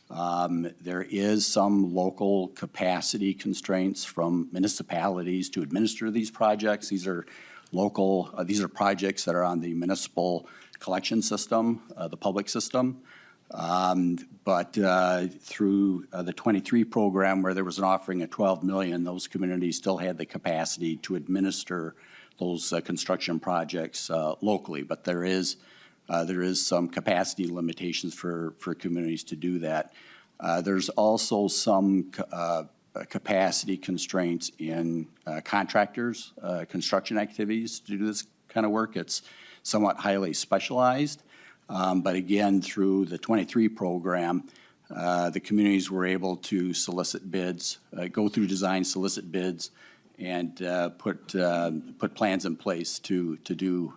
There is some local capacity constraints from municipalities to administer these projects. These are local, these are projects that are on the municipal collection system, the public system. But through the 23 program where there was an offering of 12 million, those communities still had the capacity to administer those construction projects locally. But there is some capacity limitations for communities to do that. There's also some capacity constraints in contractors, construction activities to do this kind of work. It's somewhat highly specialized. But again, through the 23 program, the communities were able to solicit bids, go through design, solicit bids, and put plans in place to do,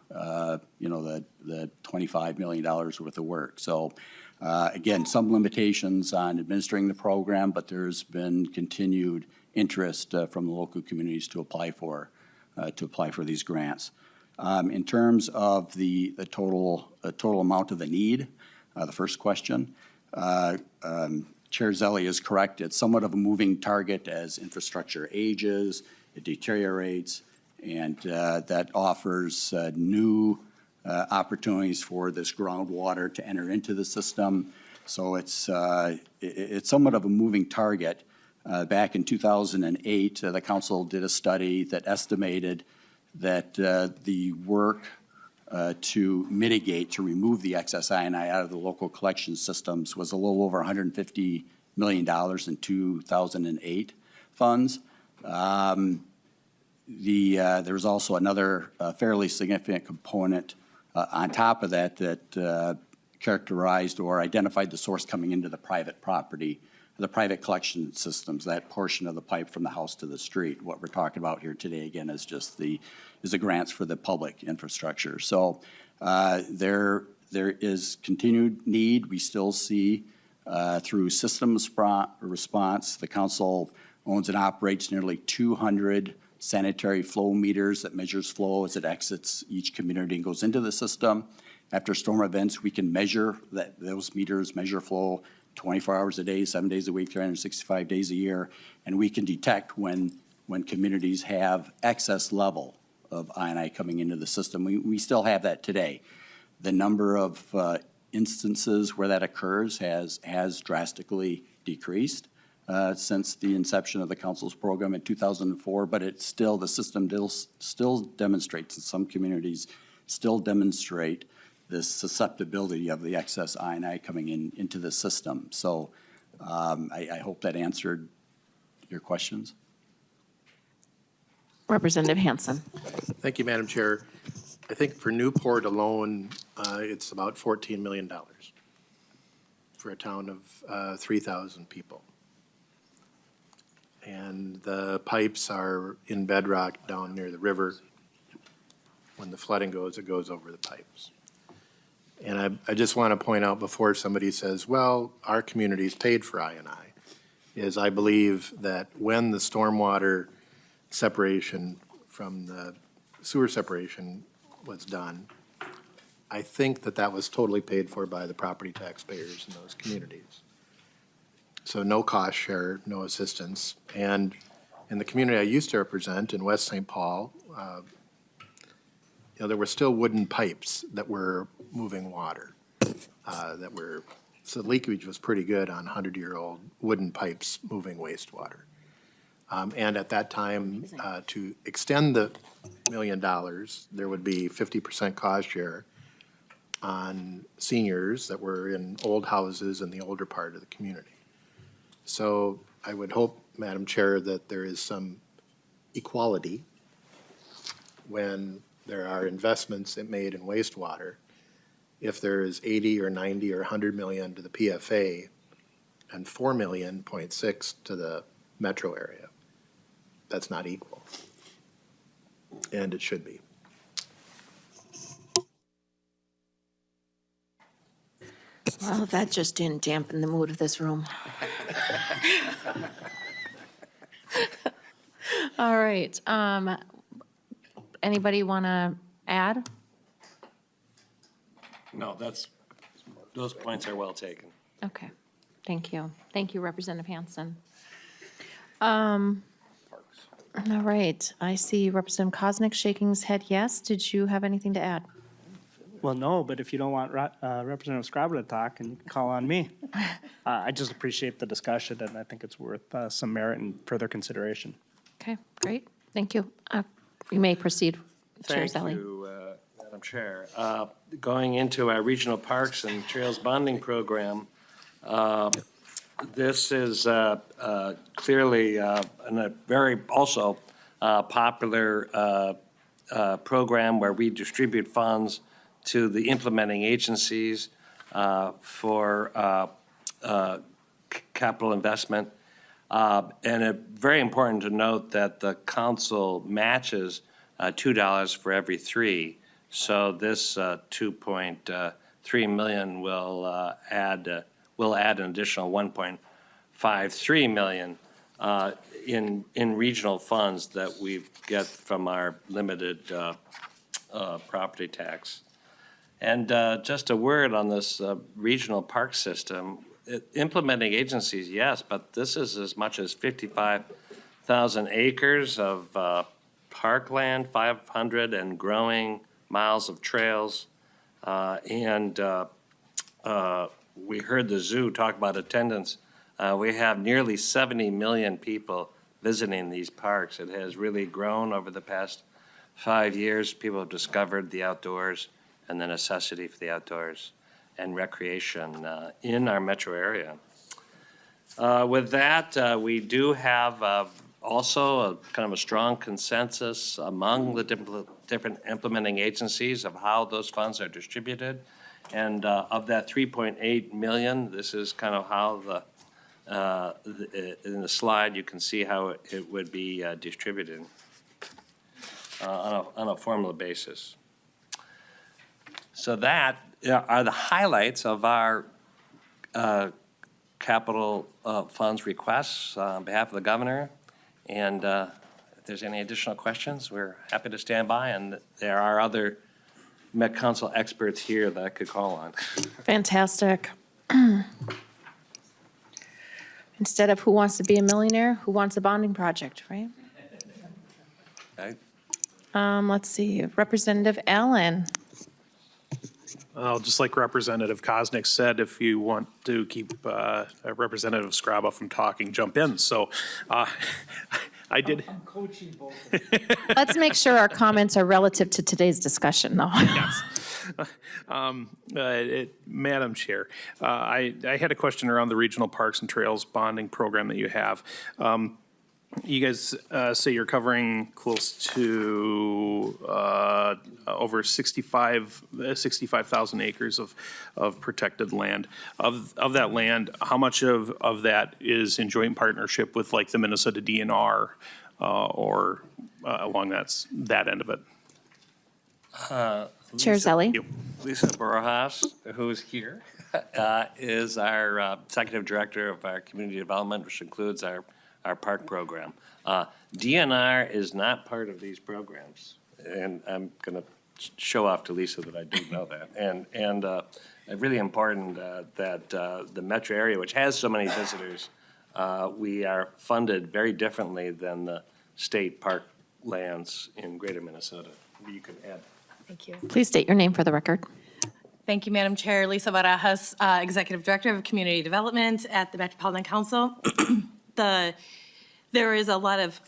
you know, the $25 million worth of work. So again, some limitations on administering the program, but there's been continued interest from the local communities to apply for these grants. In terms of the total amount of the need, the first question, Chair Zelli is correct. It's somewhat of a moving target as infrastructure ages, it deteriorates, and that offers new opportunities for this groundwater to enter into the system. So it's somewhat of a moving target. Back in 2008, the council did a study that estimated that the work to mitigate, to remove the excess I&I out of the local collection systems was a little over $150 million in 2008 funds. There was also another fairly significant component on top of that that characterized or identified the source coming into the private property. the private collection systems, that portion of the pipe from the house to the street. What we're talking about here today, again, is just the grants for the public infrastructure. So there is continued need. We still see through systems response, the council owns and operates nearly 200 sanitary flow meters that measures flow as it exits each community and goes into the system. After storm events, we can measure that, those meters measure flow 24 hours a day, 7 days a week, 365 days a year, and we can detect when communities have excess level of I&I coming into the system. We still have that today. The number of instances where that occurs has drastically decreased since the inception of the council's program in 2004, but it's still, the system still demonstrates, in some communities still demonstrate this susceptibility of the excess I&I coming into the system. So I hope that answered your questions. Representative Hansen. Thank you, Madam Chair. I think for Newport alone, it's about $14 million for a town of 3,000 people. And the pipes are in bedrock down near the river. When the flooding goes, it goes over the pipes. And I just want to point out before somebody says, well, our community's paid for I&I, is I believe that when the stormwater separation from the sewer separation was done, I think that that was totally paid for by the property taxpayers in those communities. So no cost share, no assistance. And in the community I used to represent in West St. Paul, there were still wooden pipes that were moving water. So the leakage was pretty good on 100-year-old wooden pipes moving wastewater. And at that time, to extend the $1 million, there would be 50% cost share on seniors that were in old houses in the older part of the community. So I would hope, Madam Chair, that there is some equality when there are investments made in wastewater. If there is 80 or 90 or 100 million to the PFA and 4 million, 0.6 to the metro area, that's not equal. And it should be. Well, that just didn't dampen the mood of this room. All right. Anybody want to add? No, those points are well taken. Okay. Thank you. Thank you, Representative Hansen. All right. I see Representative Koznick shaking his head yes. Did you have anything to add? Well, no, but if you don't want Representative Scrabble to talk, and you can call on me. I just appreciate the discussion, and I think it's worth some merit and further consideration. Okay, great. Thank you. You may proceed, Chair Zelli. Thank you, Madam Chair. Going into our regional parks and trails bonding program, this is clearly a very also popular program where we distribute funds to the implementing agencies for capital investment. And it's very important to note that the council matches $2 for every 3. So this 2.3 million will add an additional 1.53 million in regional funds that we get from our limited property tax. And just a word on this regional park system. Implementing agencies, yes, but this is as much as 55,000 acres of parkland, 500 and growing miles of trails. And we heard the zoo talk about attendance. We have nearly 70 million people visiting these parks. It has really grown over the past 5 years. People have discovered the outdoors and the necessity for the outdoors and recreation in our metro area. With that, we do have also a kind of a strong consensus among the different implementing agencies of how those funds are distributed. And of that 3.8 million, this is kind of how In the slide, you can see how it would be distributed on a formula basis. So that are the highlights of our capital funds requests on behalf of the governor. And if there's any additional questions, we're happy to stand by. And there are other Met Council experts here that I could call on. Fantastic. Instead of who wants to be a millionaire, who wants a bonding project, right? Okay. Let's see, Representative Allen. Just like Representative Kosnick said, if you want to keep Representative Scraba from talking, jump in. So I did. I'm coaching both. Let's make sure our comments are relative to today's discussion, though. Madam Chair, I had a question around the Regional Parks and Trails bonding program that you have. You guys say you're covering close to over 65,000 acres of protected land. Of that land, how much of that is in joint partnership with like the Minnesota DNR or along that end of it? Chair Zelli. Lisa Barajas, who's here, is our executive director of our community development, which includes our park program. DNR is not part of these programs, and I'm going to show off to Lisa that I do know that. And really important that the metro area, which has so many visitors, we are funded very differently than the state park lands in greater Minnesota. You can add. Thank you. Please state your name for the record. Thank you, Madam Chair. Lisa Barajas, Executive Director of Community Development at the Metropolitan Council. There is a lot of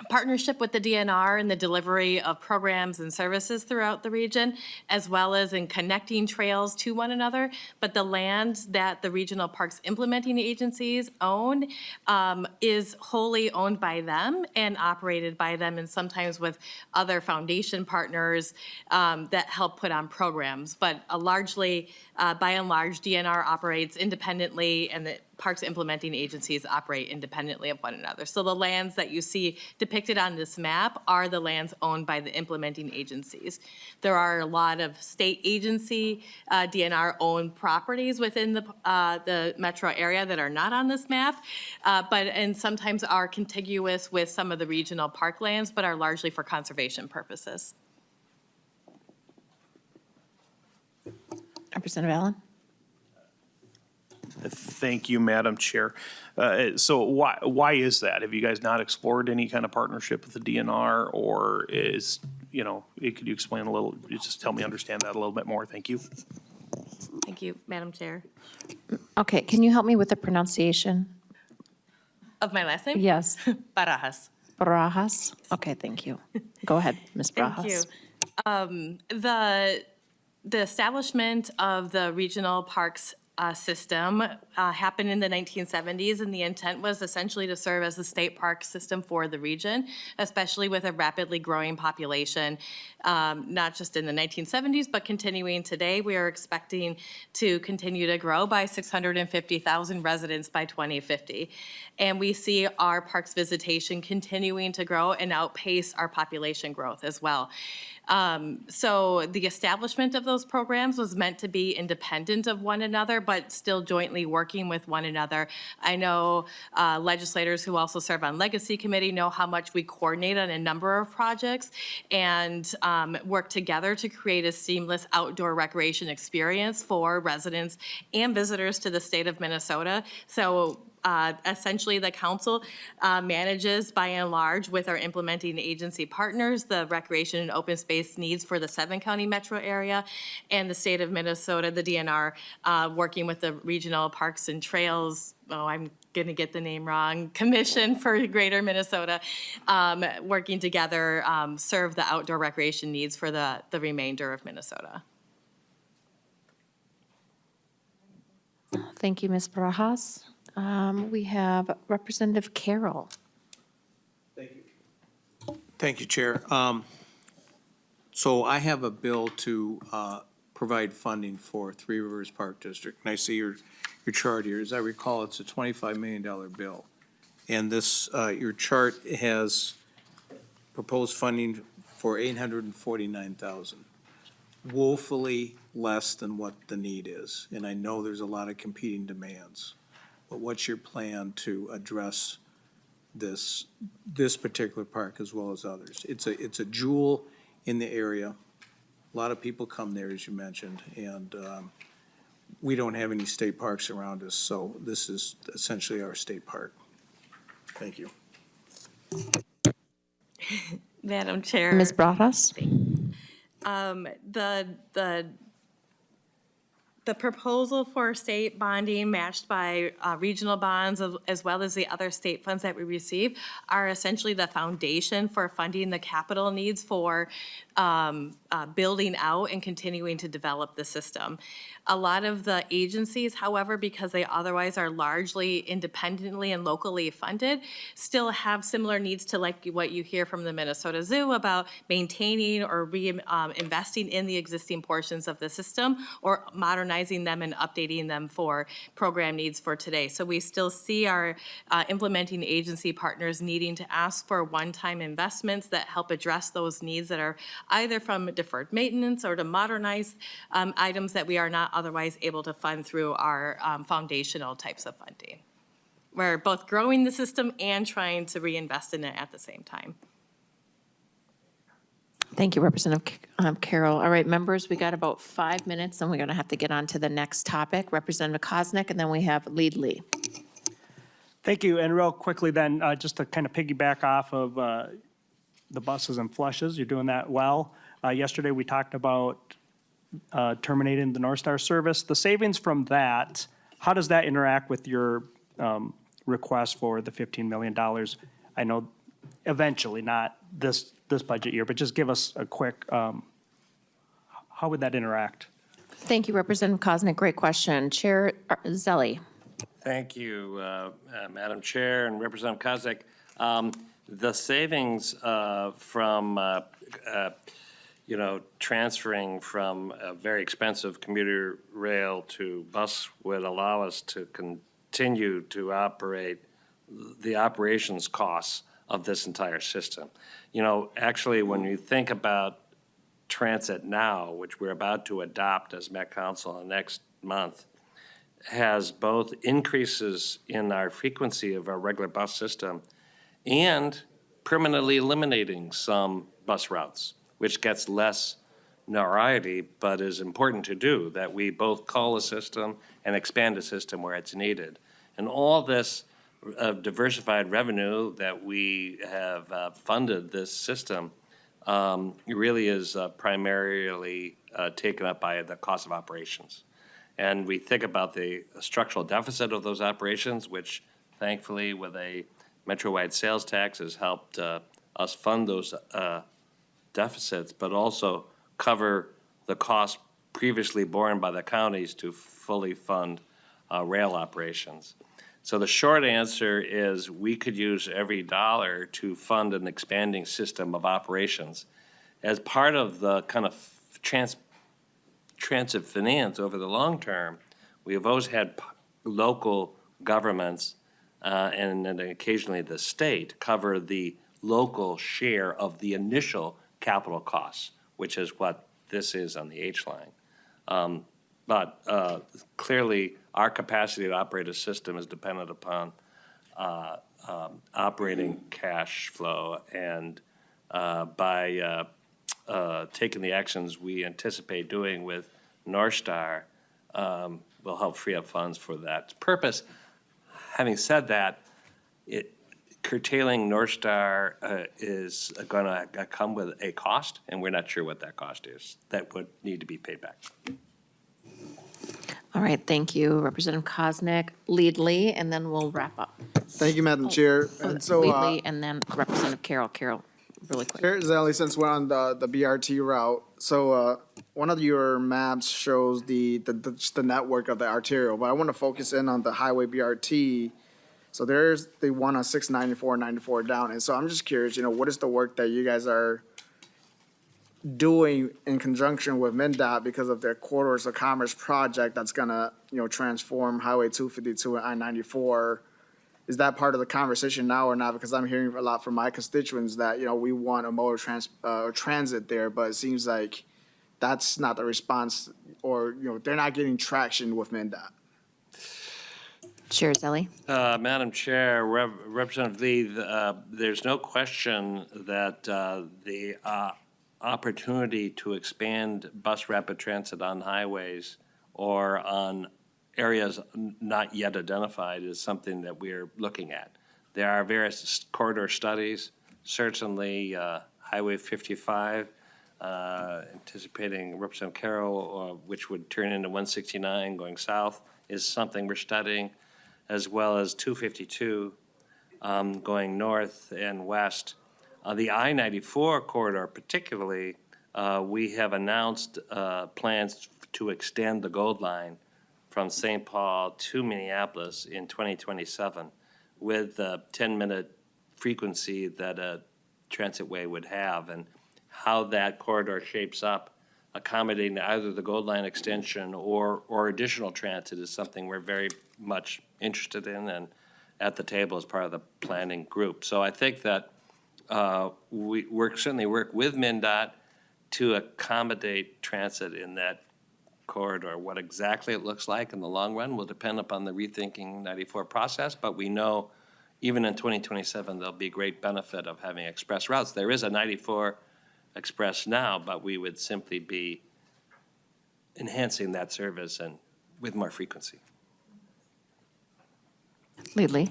partnership with the DNR in the delivery of programs and services throughout the region, as well as in connecting trails to one another. But the land that the regional parks implementing agencies own is wholly owned by them and operated by them, and sometimes with other foundation partners that help put on programs. But largely, by and large, DNR operates independently, and the parks implementing agencies operate independently of one another. So the lands that you see depicted on this map are the lands owned by the implementing agencies. There are a lot of state agency DNR-owned properties within the metro area that are not on this map, and sometimes are contiguous with some of the regional park lands, but are largely for conservation purposes. Representative Allen. Thank you, Madam Chair. So why is that? Have you guys not explored any kind of partnership with the DNR, or is, could you explain a little, just help me understand that a little bit more? Thank you. Thank you, Madam Chair. Okay, can you help me with the pronunciation? Of my last name? Yes. Barajas. Barajas? Okay, thank you. Go ahead, Ms. Barajas. Thank you. The establishment of the regional parks system happened in the 1970s, and the intent was essentially to serve as the state park system for the region, especially with a rapidly growing population, not just in the 1970s, but continuing today. We are expecting to continue to grow by 650,000 residents by 2050. And we see our parks visitation continuing to grow and outpace our population growth as well. So the establishment of those programs was meant to be independent of one another, but still jointly working with one another. I know legislators who also serve on Legacy Committee know how much we coordinate on a number of projects and work together to create a seamless outdoor recreation experience for residents and visitors to the state of Minnesota. So essentially, the council manages, by and large, with our implementing agency partners, the recreation and open space needs for the 7-county metro area, and the state of Minnesota, the DNR, working with the Regional Parks and Trails, I'm going to get the name wrong, Commission for Greater Minnesota, working together, serve the outdoor recreation needs for the remainder of Minnesota. Thank you, Ms. Barajas. We have Representative Carroll. Thank you, Chair. So I have a bill to provide funding for Three Rivers Park District, and I see you're your chart here. As I recall, it's a $25 million bill. And this, your chart has proposed funding for $849,000, woefully less than what the need is. And I know there's a lot of competing demands. But what's your plan to address this particular park as well as others? It's a jewel in the area. A lot of people come there, as you mentioned, and we don't have any state parks around us, so this is essentially our state park. Thank you. Madam Chair. Ms. Broadus? The proposal for state bonding matched by regional bonds as well as the other state funds that we receive are essentially the foundation for funding the capital needs for building out and continuing to develop the system. A lot of the agencies, however, because they otherwise are largely independently and locally funded, still have similar needs to like what you hear from the Minnesota Zoo about maintaining or investing in the existing portions of the system or modernizing them and updating them for program needs for today. So we still see our implementing agency partners needing to ask for one-time investments that help address those needs that are either from deferred maintenance or to modernize items that we are not otherwise able to fund through our foundational types of funding. We're both growing the system and trying to reinvest in it at the same time. Thank you, Representative Carroll. All right, members, we got about 5 minutes, and we're going to have to get on to the next topic. Representative Koznick, and then we have Lee. Thank you, and real quickly then, just to kind of piggyback off of the buses and flushes, you're doing that well. Yesterday, we talked about terminating the North Star service. The savings from that, how does that interact with your request for the $15 million? I know eventually, not this budget year, but just give us a quick, how would that interact? Thank you, Representative Koznick. Great question. Chair Zelli. Thank you, Madam Chair and Representative Koznick. The savings from transferring from a very expensive commuter rail to bus would allow us to continue to operate the operations costs of this entire system. Actually, when you think about Transit Now, which we're about to adopt as Met Council next month, has both increases in our frequency of our regular bus system and permanently eliminating some bus routes, which gets less notoriety, but is important to do, that we both cull a system and expand a system where it's needed. And all this diversified revenue that we have funded this system really is primarily taken up by the cost of operations. And we think about the structural deficit of those operations, which thankfully with a Metro-wide sales tax has helped us fund those deficits, but also cover the cost previously borne by the counties to fully fund rail operations. So the short answer is we could use every dollar to fund an expanding system of operations. As part of the kind of transit finance over the long term, we have always had local governments and then occasionally the state cover the local share of the initial capital costs, which is what this is on the H line. But clearly, our capacity to operate a system is dependent upon operating cash flow, and by taking the actions we anticipate doing with North Star, will help free up funds for that purpose. Having said that, curtailing North Star is going to come with a cost, and we're not sure what that cost is. That would need to be paid back. All right, thank you, Representative Koznick. Lee, and then we'll wrap up. Thank you, Madam Chair. And so, Lee, and then Representative Carroll. Really quick. Chair Zelli, since we're on the BRT route, so one of your maps shows the network of the arterial, but I want to focus in on the highway BRT. So there's the one on 694 and 94 down, and so I'm just curious, what is the work that you guys are doing in conjunction with MnDOT because of their corridors of commerce project that's gonna, transform Highway 252 and I-94. Is that part of the conversation now or not? Because I'm hearing a lot from my constituents that, we want a mode of transit there, but it seems like that's not the response, or, they're not getting traction with MnDOT. Chair Zelli. Madam Chair, Representative Lee, there's no question that the opportunity to expand bus rapid transit on highways or on areas not yet identified is something that we're looking at. There are various corridor studies, certainly Highway 55, anticipating Representative Carroll, which would turn into 169 going south, is something we're studying, as well as 252 going north and west. The I-94 corridor particularly, we have announced plans to extend the Gold Line from St. Paul to Minneapolis in 2027 with the 10-minute frequency that a transitway would have. And how that corridor shapes up, accommodating either the Gold Line extension or additional transit is something we're very much interested in and at the table as part of the planning group. So I think that we certainly work with MnDOT to accommodate transit in that corridor. What exactly it looks like in the long run will depend upon the Rethinking 94 process, but we know even in 2027 there'll be great benefit of having express routes. There is a 94 express now, but we would simply be enhancing that service and with more frequency. Lee.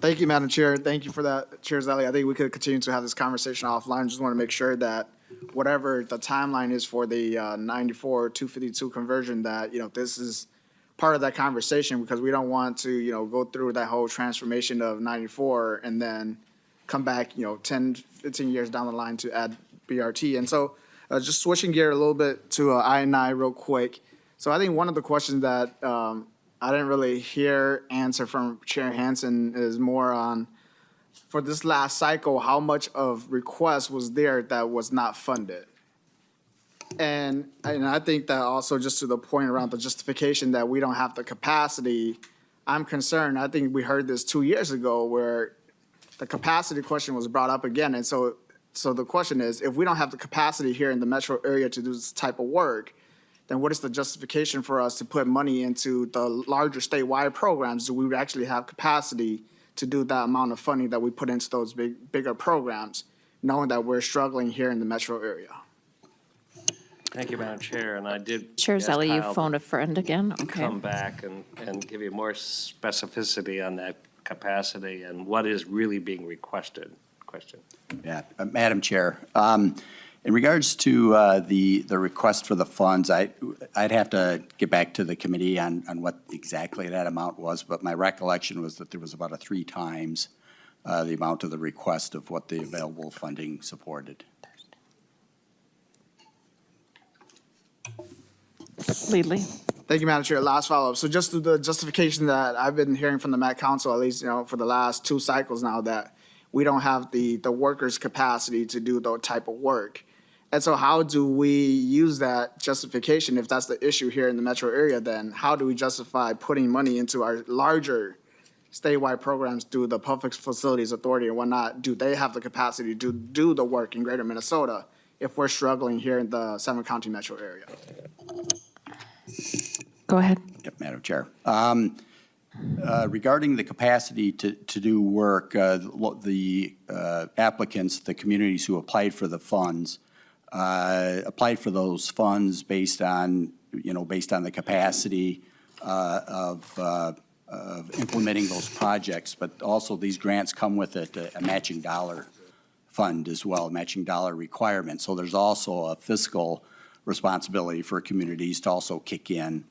Thank you, Madam Chair. Thank you for that, Chair Zelli. I think we could continue to have this conversation offline. Just want to make sure that whatever the timeline is for the 94-252 conversion, that, this is part of that conversation, because we don't want to, go through that whole transformation of 94 and then come back, 10, 15 years down the line to add BRT. And so just switching gear a little bit to I-9 real quick. So I think one of the questions that I didn't really hear answer from Chair Hansen is more on, for this last cycle, how much of request was there that was not funded? And I think that also, just to the point around the justification that we don't have the capacity, I'm concerned. I think we heard this 2 years ago where the capacity question was brought up again. And so the question is, if we don't have the capacity here in the metro area to do this type of work, then what is the justification for us to put money into the larger statewide programs? Do we actually have capacity to do that amount of funding that we put into those bigger programs, knowing that we're struggling here in the metro area? Thank you, Madam Chair, and I did. Chair ask Zelli, you Kyle phoned to a friend again? Okay. come back and give you more specificity on that capacity and what is really being requested. Question. Yeah, Madam Chair, in regards to the request for the funds, I'd have to get back to the committee on what exactly that amount was, but my recollection was that there was about 3 times the amount of the request of what the available funding supported. Lee. Thank you, Madam Chair. Last follow-up. So just to the justification that I've been hearing from the Met Council, at least, for the last 2 cycles now, that we don't have the workers' capacity to do the type of work. And so how do we use that justification, if that's the issue here in the metro area, then how do we justify putting money into our larger statewide programs through the Public Facilities Authority and whatnot? Do they have the capacity to do the work in greater Minnesota if we're struggling here in the 7-county metro area? Go ahead. Yep, Madam Chair. Regarding the capacity to do work, the applicants, the communities who applied for the funds, applied for those funds based on the capacity of implementing those projects, but also these grants come with it a matching dollar fund as well, matching dollar requirement. So there's also a fiscal responsibility for communities to also kick in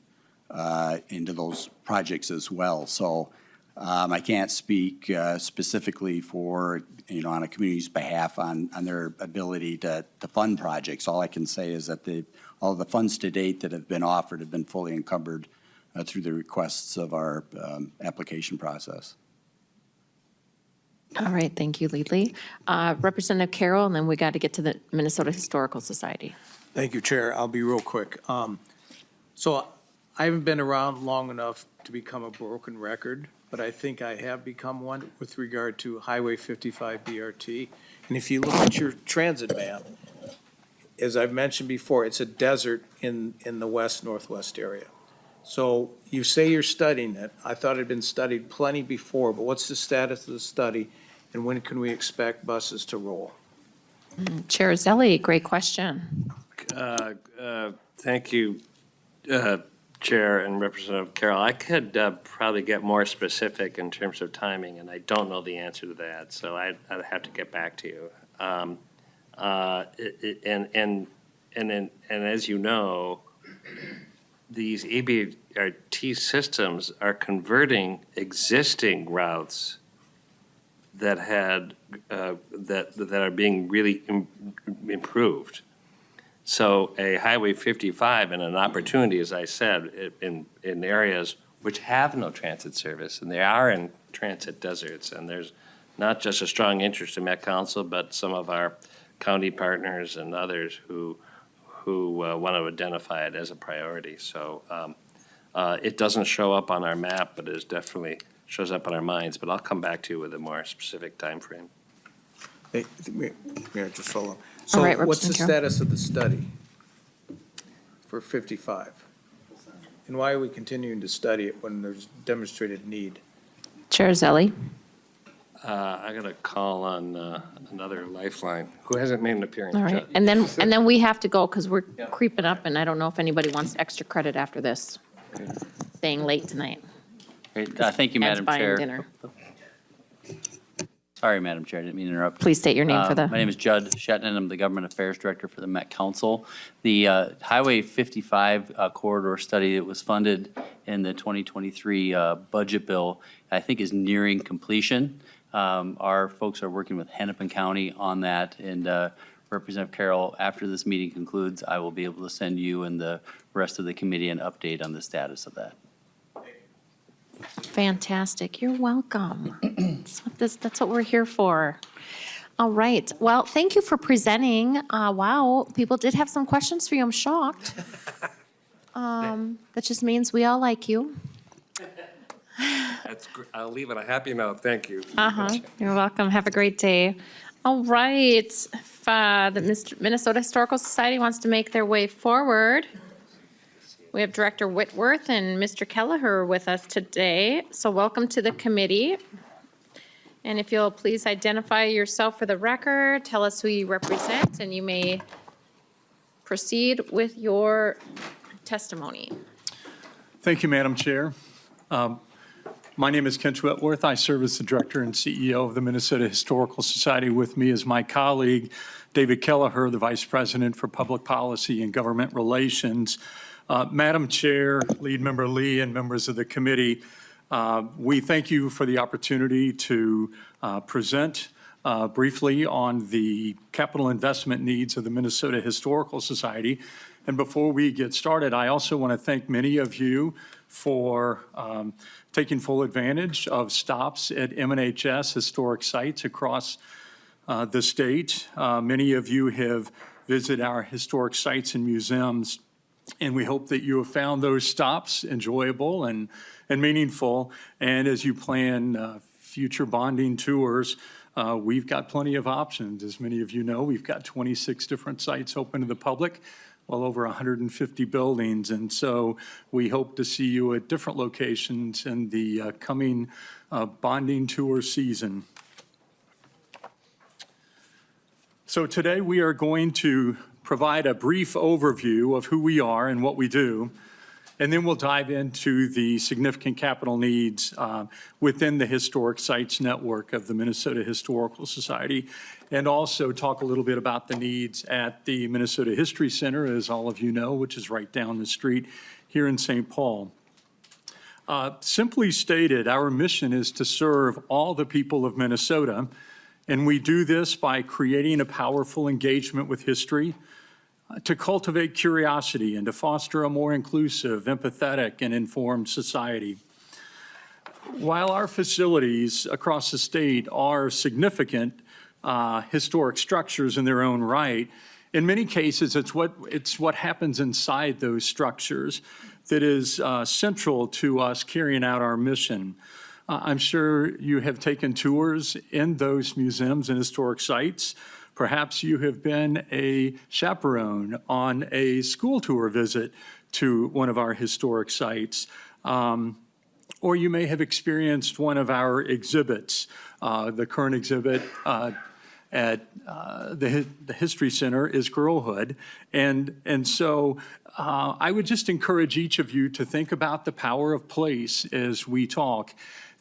into those projects as well. So I can't speak specifically for, on a community's behalf on their ability to fund projects. All I can say is that all the funds to date that have been offered have been fully encumbered through the requests of our application process. All right, thank you, Leadley. Representative Carroll, and then we got to get to the Minnesota Historical Society. Thank you, Chair. I'll be real quick. So I haven't been around long enough to become a broken record, but I think I have become one with regard to Highway 55 BRT. And if you look at your transit map, as I've mentioned before, it's a desert in the west-northwest area. So you say you're studying it. I thought it had been studied plenty before, but what's the status of the study, and when can we expect buses to roll? Chair Zelli, great question. Thank you, Chair and Representative Carroll. I could probably get more specific in terms of timing, and I don't know the answer to that, so I'd have to get back to you. And as you know, these ABRT systems are converting existing routes that had that are being really improved. So a Highway 55 and an opportunity, as I said, in areas which have no transit service, and they are in transit deserts, and there's not just a strong interest in Met Council, but some of our county partners and others who want to identify it as a priority. So it doesn't show up on our map, but it definitely shows up on our minds. But I'll come back to you with a more specific timeframe. Hey, Mayor, just follow up. All right, So what's the Representative Carroll. status of the study for 55? And why are we continuing to study it when there's demonstrated need? Chair Zelli. I got to call on another lifeline. Who hasn't made an appearance? All right, and then we have to go because we're creeping up, and I don't know if anybody wants extra credit after this. Staying late tonight. Great. Thank you, Ed's Madam buying Chair. dinner. Sorry, Madam Chair, I didn't mean to interrupt. Please state your name for the. My name is Judd Shetland. I'm the Government Affairs Director for the Met Council. The Highway 55 corridor study that was funded in the 2023 budget bill, I think is nearing completion. Our folks are working with Hennepin County on that, and Representative Carroll, after this meeting concludes, I will be able to send you and the rest of the committee an update on the status of that. Fantastic. You're welcome. That's what we're here for. All right. Well, thank you for presenting. Wow, people did have some questions for you. I'm shocked. That just means we all like you. That's I'll leave on a happy note. Thank you. You're welcome. Have a great day. All right. If the Minnesota Historical Society wants to make their way forward, we have Director Whitworth and Mr. Kelleher with us today. So welcome to the committee. And if you'll please identify yourself for the record, tell us who you represent, and you may proceed with your testimony. Thank you, Madam Chair. My name is Kent Whitworth. I serve as the Director and CEO of the Minnesota Historical Society. With me is my colleague, David Kelleher, the Vice President for Public Policy and Government Relations. Madam Chair, Lead Member Lee, and members of the committee, we thank you for the opportunity to present briefly on the capital investment needs of the Minnesota Historical Society. And before we get started, I also want to thank many of you for taking full advantage of stops at MNHS historic sites across the state. Many of you have visited our historic sites and museums, and we hope that you have found those stops enjoyable and meaningful. And as you plan future bonding tours, we've got plenty of options. As many of you know, we've got 26 different sites open to the public, well over 150 buildings. And so we hope to see you at different locations in the coming bonding tour season. So today we are going to provide a brief overview of who we are and what we do, and then we'll dive into the significant capital needs within the historic sites network of the Minnesota Historical Society, and also talk a little bit about the needs at the Minnesota History Center, as all of you know, which is right down the street here in St. Paul. Simply stated, our mission is to serve all the people of Minnesota, and we do this by creating a powerful engagement with history, to cultivate curiosity and to foster a more inclusive, empathetic, and informed society. while our facilities across the state are significant historic structures in their own right, in many cases, it's what happens inside those structures that is central to us carrying out our mission. I'm sure you have taken tours in those museums and historic sites. Perhaps you have been a chaperone on a school tour visit to one of our historic sites. Or you may have experienced one of our exhibits. The current exhibit at the History Center is Girlhood. And so I would just encourage each of you to think about the power of place as we talk.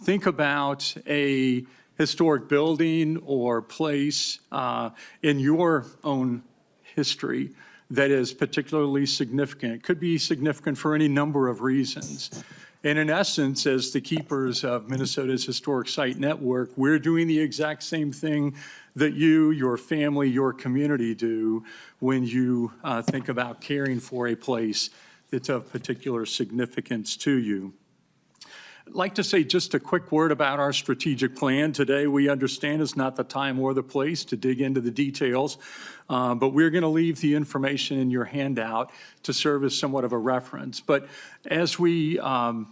Think about a historic building or place in your own history that is particularly significant. It could be significant for any number of reasons. And in essence, as the keepers of Minnesota's Historic Site Network, we're doing the exact same thing that you, your family, your community do when you think about caring for a place that's of particular significance to you. I'd like to say just a quick word about our strategic plan. Today, we understand is not the time or the place to dig into the details, but we're going to leave the information in your handout to serve as somewhat of a reference. But as I want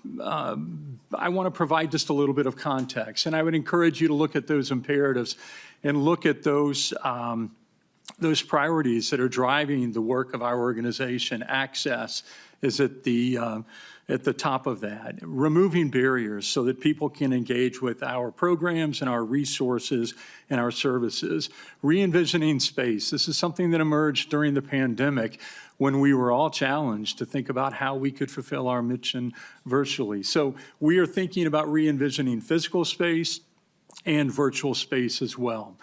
to provide just a little bit of context, and I would encourage you to look at those imperatives and look at those priorities that are driving the work of our organization. Access is at the top of that. Removing barriers so that people can engage with our programs and our resources and our services. Re-envisioning space. This is something that emerged during the pandemic when we were all challenged to think about how we could fulfill our mission virtually. So we are thinking about re-envisioning physical space and virtual space as well.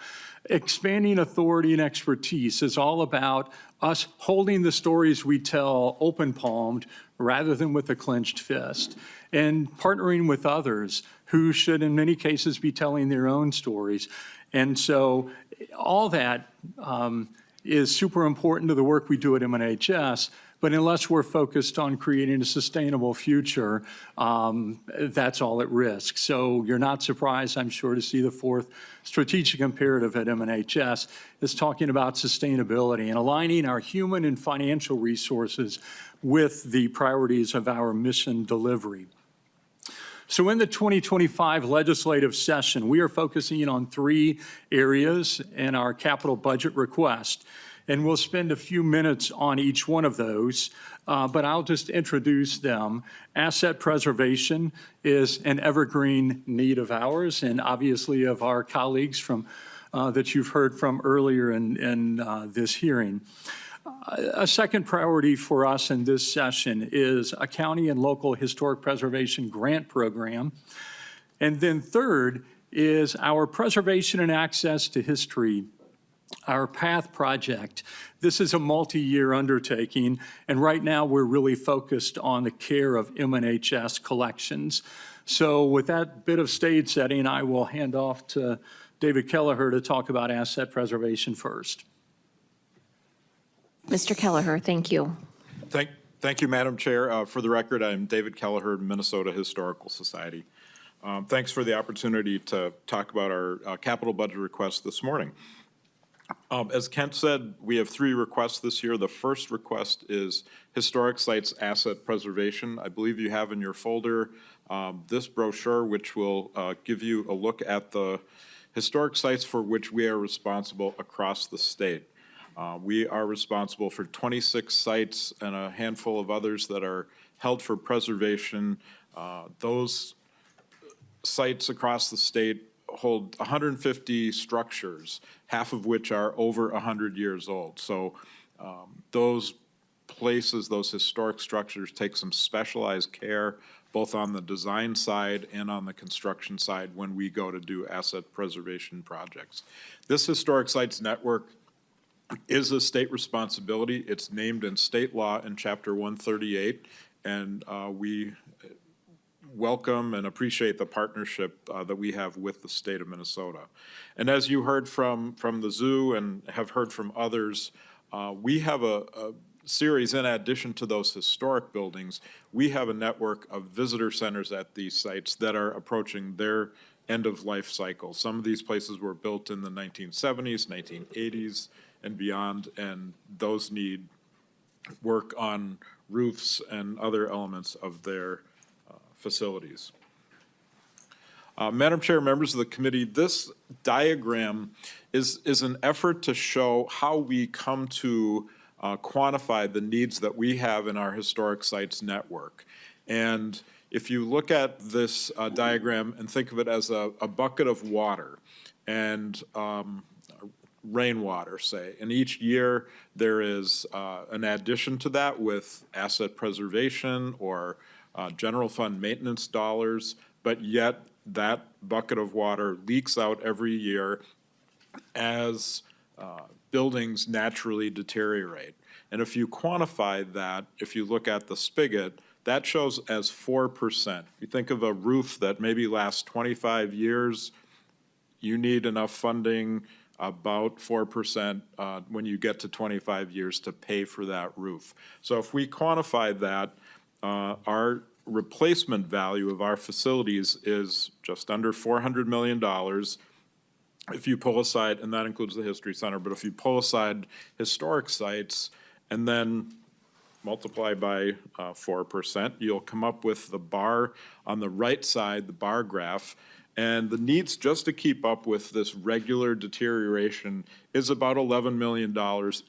Expanding authority and expertise is all about us holding the stories we tell open-palmed rather than with a clenched fist, and partnering with others who should in many cases be telling their own stories. And so all that is super important to the work we do at MNHS, but unless we're focused on creating a sustainable future, that's all at risk. So you're not surprised, I'm sure, to see the fourth strategic imperative at MNHS is talking about sustainability and aligning our human and financial resources with the priorities of our mission delivery. So in the 2025 legislative session, we are focusing on 3 areas in our capital budget request. And we'll spend a few minutes on each one of those, but I'll just introduce them. Asset preservation is an evergreen need of ours and obviously of our colleagues from that you've heard from earlier in this hearing. A second priority for us in this session is a county and local historic preservation grant program. And then third is our preservation and access to history, our PATH project. This is a multi-year undertaking, and right now we're really focused on the care of MNHS collections. So with that bit of stage setting, I will hand off to David Kelleher to talk about asset preservation first. Mr. Kelleher, thank you. Thank you, Madam Chair. For the record, I'm David Kelleher, Minnesota Historical Society. Thanks for the opportunity to talk about our capital budget request this morning. As Kent said, we have 3 requests this year. The first request is historic sites asset preservation. I believe you have in your folder this brochure, which will give you a look at the historic sites for which we are responsible across the state. We are responsible for 26 sites and a handful of others that are held for preservation. Those sites across the state hold 150 structures, half of which are over 100 years old. So those places, those historic structures take some specialized care, both on the design side and on the construction side when we go to do asset preservation projects. This Historic Sites Network is a state responsibility. It's named in state law in Chapter 138, and we welcome and appreciate the partnership that we have with the state of Minnesota. And as you heard from the zoo and have heard from others, we have a series, in addition to those historic buildings, we have a network of visitor centers at these sites that are approaching their end-of-life cycle. Some of these places were built in the 1970s, 1980s, and beyond, and those need work on roofs and other elements of their facilities. Madam Chair, members of the committee, this diagram is an effort to show how we come to quantify the needs that we have in our historic sites network. And if you look at this diagram and think of it as a bucket of water and rainwater, say, and each year there is an addition to that with asset preservation or general fund maintenance dollars, but yet that bucket of water leaks out every year as buildings naturally deteriorate. And if you quantify that, if you look at the spigot, that shows as 4%. You think of a roof that maybe lasts 25 years, you need enough funding, about 4% when you get to 25 years to pay for that roof. So if we quantify that, our replacement value of our facilities is just under $400 million. If you pull aside, and that includes the History Center, but if you pull aside historic sites and then multiply by 4%, you'll come up with the bar on the right side, the bar graph, and the needs just to keep up with this regular deterioration is about $11 million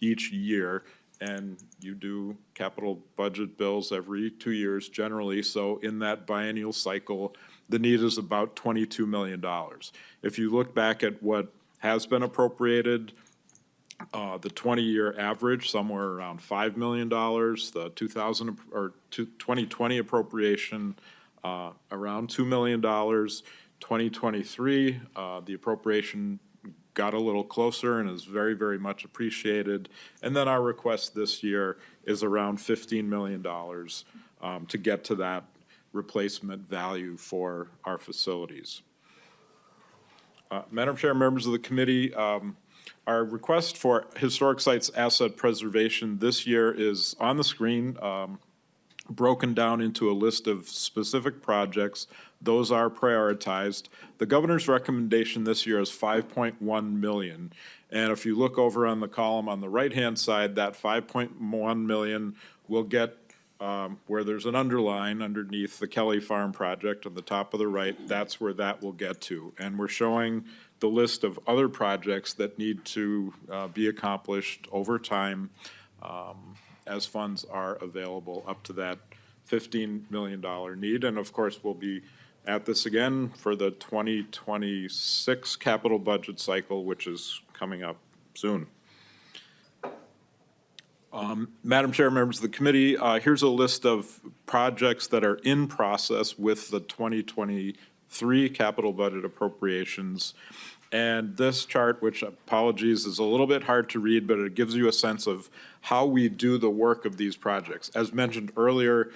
each year. And you do capital budget bills every 2 years generally, so in that biennial cycle, the need is about $22 million. If you look back at what has been appropriated, the 20-year average, somewhere around $5 million, the 2020 appropriation, around $2 million, 2023, the appropriation got a little closer and is very, very much appreciated. And then our request this year is around $15 million to get to that replacement value for our facilities. Madam Chair, members of the committee, our request for historic sites asset preservation this year is on the screen, broken down into a list of specific projects. Those are prioritized. The governor's recommendation this year is $5.1 million. And if you look over on the column on the right-hand side, that $5.1 million will get where there's an underline underneath the Kelly Farm project on the top of the right, that's where that will get to. And we're showing the list of other projects that need to be accomplished over time as funds are available up to that $15 million need. And of course, we'll be at this again for the 2026 capital budget cycle, which is coming up soon. Madam Chair, members of the committee, here's a list of projects that are in process with the 2023 capital budget appropriations. And this chart, which apologies, is a little bit hard to read, but it gives you a sense of how we do the work of these projects. As mentioned earlier,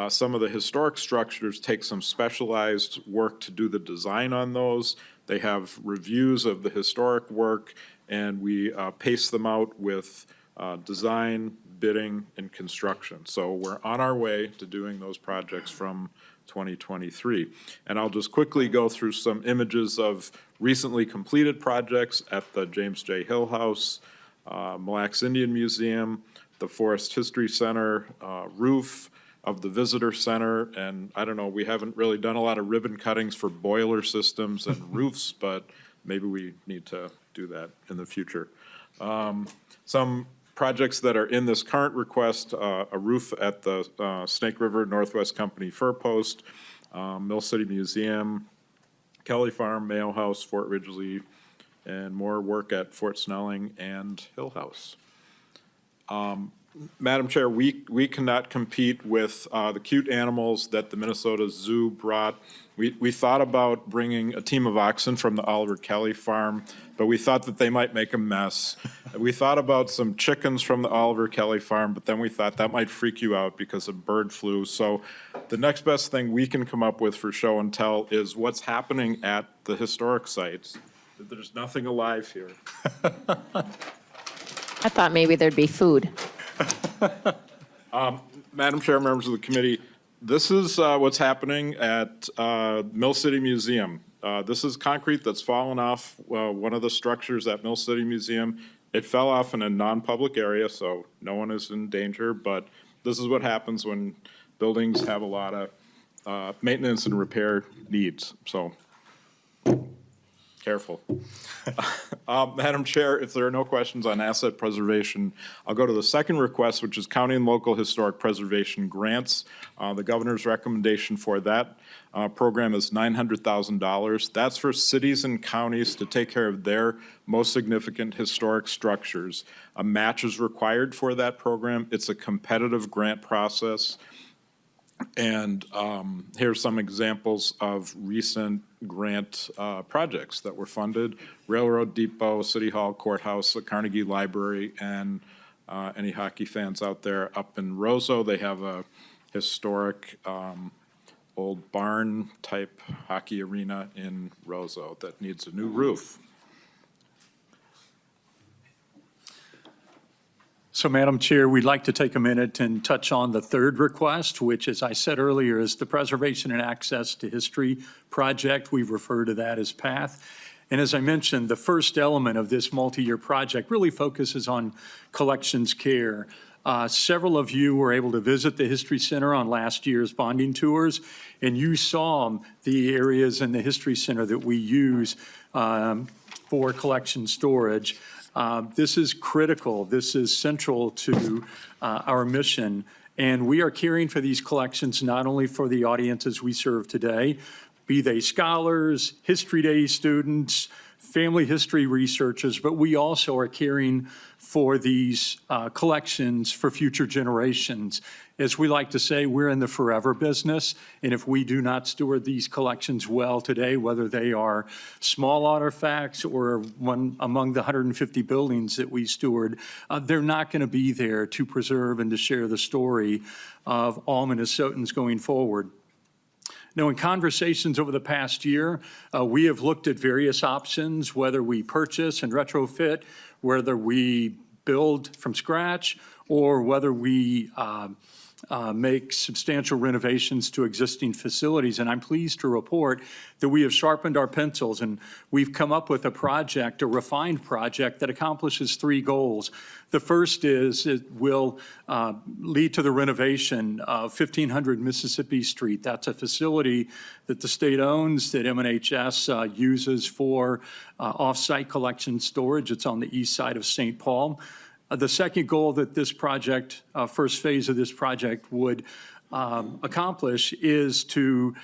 some of the historic structures take some specialized work to do the design on those. They have reviews of the historic work, and we pace them out with design, bidding, and construction. So we're on our way to doing those projects from 2023. And I'll just quickly go through some images of recently completed projects at the James J. Hill House, Mille Lacs Indian Museum, the Forest History Center, roof of the Visitor Center, and I don't know, we haven't really done a lot of ribbon cuttings for boiler systems and roofs, but maybe we need to do that in the future. Some projects that are in this current request, a roof at the Snake River Northwest Company Fur Post, Mill City Museum, Kelly Farm, Mayo House, Fort Ridgely, and more work at Fort Snelling and Hill House. Madam Chair, we cannot compete with the cute animals that the Minnesota Zoo brought. We thought about bringing a team of oxen from the Oliver Kelly Farm, but we thought that they might make a mess. We thought about some chickens from the Oliver Kelly Farm, but then we thought that might freak you out because of bird flu. So the next best thing we can come up with for show and tell is what's happening at the historic sites. There's nothing alive here. I thought maybe there'd be food. Madam Chair, members of the committee, this is what's happening at Mill City Museum. This is concrete that's fallen off one of the structures at Mill City Museum. It fell off in a non-public area, so no one is in danger, but this is what happens when buildings have a lot of maintenance and repair needs, so careful. Madam Chair, if there are no questions on asset preservation, I'll go to the second request, which is county and local historic preservation grants. The governor's recommendation for that program is $900,000. That's for cities and counties to take care of their most significant historic structures. A match is required for that program. It's a competitive grant process. And here's some examples of recent grant projects that were funded: Railroad Depot, City Hall, Courthouse, the Carnegie Library, and any hockey fans out there up in Roseau, they have a historic old barn-type hockey arena in Roseau that needs a new roof. So, Madam Chair, we'd like to take a minute and touch on the third request, which, as I said earlier, is the Preservation and Access to History Project. We refer to that as PATH. And as I mentioned, the first element of this multi-year project really focuses on collections care. Several of you were able to visit the History Center on last year's bonding tours, and you saw the areas in the History Center that we use for collection storage. This is critical. This is central to our mission. And we are caring for these collections not only for the audiences we serve today, be they scholars, History Day students, family history researchers, but we also are caring for these collections for future generations. As we like to say, we're in the forever business, and if we do not steward these collections well today, whether they are small artifacts or one among the 150 buildings that we steward, they're not going to be there to preserve and to share the story of all Minnesotans going forward. Now, in conversations over the past year, we have looked at various options, whether we purchase and retrofit, whether we build from scratch, or whether we make substantial renovations to existing facilities. And I'm pleased to report that we have sharpened our pencils and we've come up with a project, a refined project that accomplishes three goals. The first is it will lead to the renovation of 1500 Mississippi Street. That's a facility that the state owns, that MNHS uses for off-site collection storage. It's on the east side of St. Paul. The second goal that this project, first phase of this project would accomplish is to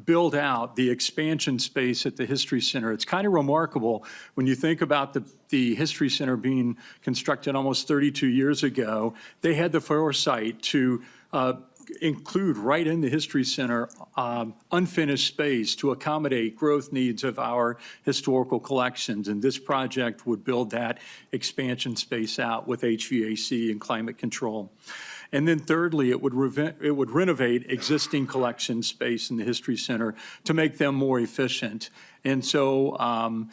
build out the expansion space at the History Center. It's kind of remarkable when you think about the History Center being constructed almost 32 years ago. They had the foresight to include right in the History Center unfinished space to accommodate growth needs of our historical collections. And this project would build that expansion space out with HVAC and climate control. And then thirdly, it would renovate existing collection space in the History Center to make them more efficient. And so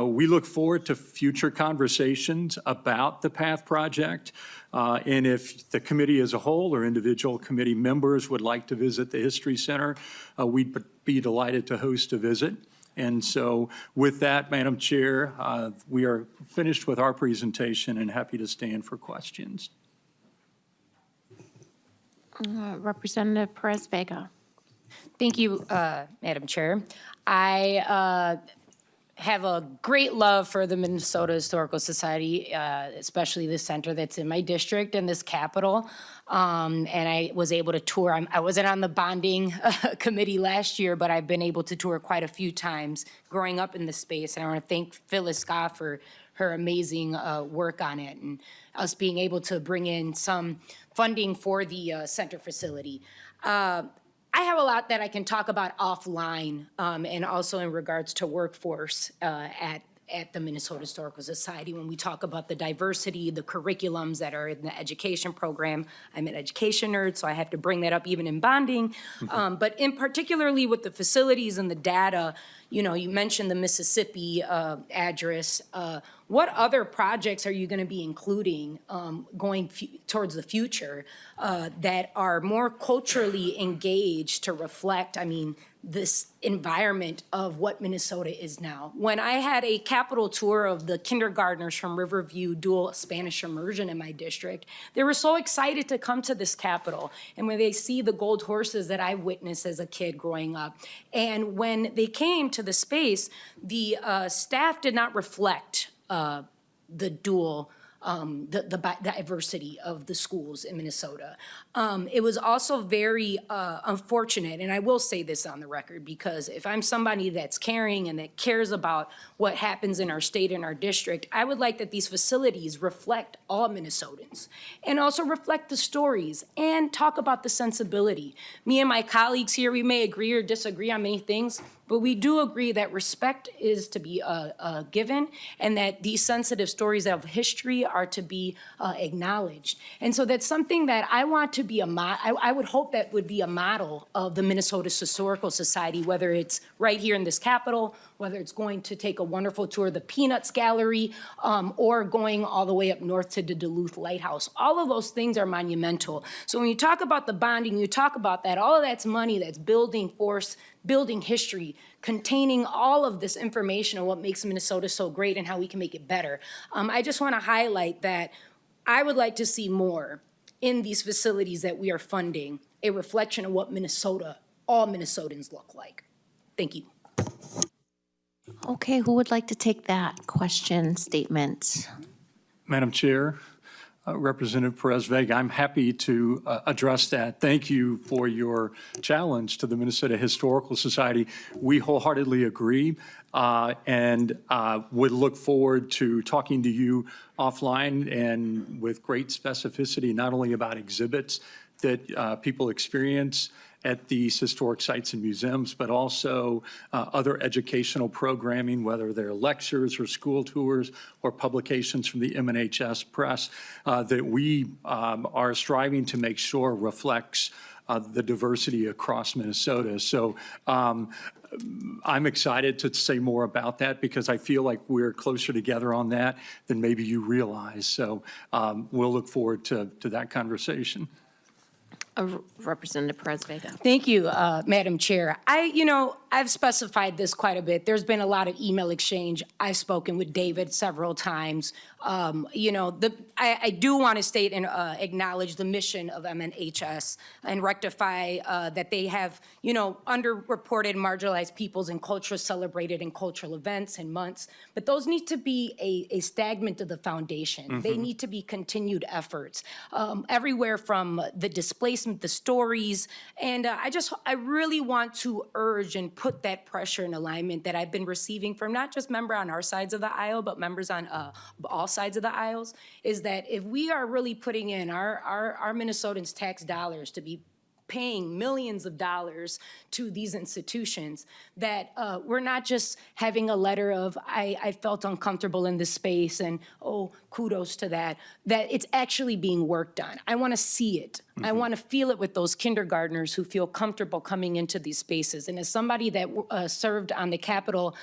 we look forward to future conversations about the PATH project. And if the committee as a whole or individual committee members would like to visit the History Center, we'd be delighted to host a visit. And so with that, Madam Chair, we are finished with our presentation and happy to stand for questions. Representative Perez-Vega. Thank you, Madam Chair. I have a great love for the Minnesota Historical Society, especially the center that's in my district and this capital. And I was able to tour. I wasn't on the bonding committee last year, but I've been able to tour quite a few times growing up in the space. And I want to thank Phyllis Scott for her amazing work on it and us being able to bring in some funding for the center facility. I have a lot that I can talk about offline and also in regards to workforce at the Minnesota Historical Society when we talk about the diversity, the curriculums that are in the education program. I'm an education nerd, so I have to bring that up even in bonding. But in particularly with the facilities and the data, you know, you mentioned the Mississippi address. what other projects are you going to be including going towards the future that are more culturally engaged to reflect, I mean, this environment of what Minnesota is now. When I had a Capitol tour of the kindergartners from Riverview dual Spanish immersion in my district, they were so excited to come to this Capitol. And when they see the gold horses that I witnessed as a kid growing up, and when they came to the space, the staff did not reflect the dual the diversity of the schools in Minnesota. It was also very unfortunate, and I will say this on the record, because if I'm somebody that's caring and that cares about what happens in our state and our district, I would like that these facilities reflect all Minnesotans and also reflect the stories and talk about the sensibility. Me and my colleagues here, we may agree or disagree on many things, but we do agree that respect is to be given, and that these sensitive stories of history are to be acknowledged. And so that's something that I want to be I would hope that would be a model of the Minnesota Historical Society, whether it's right here in this Capitol, whether it's going to take a wonderful tour of the Peanuts Gallery, or going all the way up north to the Duluth Lighthouse. All of those things are monumental. So when you talk about the bonding, you talk about that, all of that's money that's building force, building history, containing all of this information on what makes Minnesota so great and how we can make it better. I just want to highlight that I would like to see more in these facilities that we are funding, a reflection of what Minnesota, all Minnesotans look like. Thank you. Okay, who would like to take that question statement? Madam Chair, Representative Perez-Vega, I'm happy to address that. Thank you for your challenge to the Minnesota Historical Society. We wholeheartedly agree and would look forward to talking to you offline and with great specificity, not only about exhibits that people experience at these historic sites and museums, but also other educational programming, whether they're lectures or school tours or publications from the MNHS press that we are striving to make sure reflects the diversity across Minnesota. So I'm excited to say more about that because I feel like we're closer together on that than maybe you realize. So we'll look forward to that conversation. Representative Perez-Vega. Thank you, Madam Chair. I've specified this quite a bit. There's been a lot of email exchange. I've spoken with David several times. I do want to state and acknowledge the mission of MNHS and rectify that they have, underreported marginalized peoples and cultures celebrated in cultural events and months. But those need to be a stagnant of the foundation. Mm-hmm. They need to be continued efforts everywhere from the displacement, the stories. And I really want to urge and put that pressure and alignment that I've been receiving from not just members on our sides of the aisle, but members on all sides of the aisles, is that if we are really putting in our Minnesotans' tax dollars to be paying millions of dollars to these institutions, that we're not just having a letter of, I felt uncomfortable in this space and, oh, kudos to that it's actually being worked on. I want to see it. Mm-hmm. I want to feel it with those kindergartners who feel comfortable coming into these spaces. And as somebody that served on the Capitol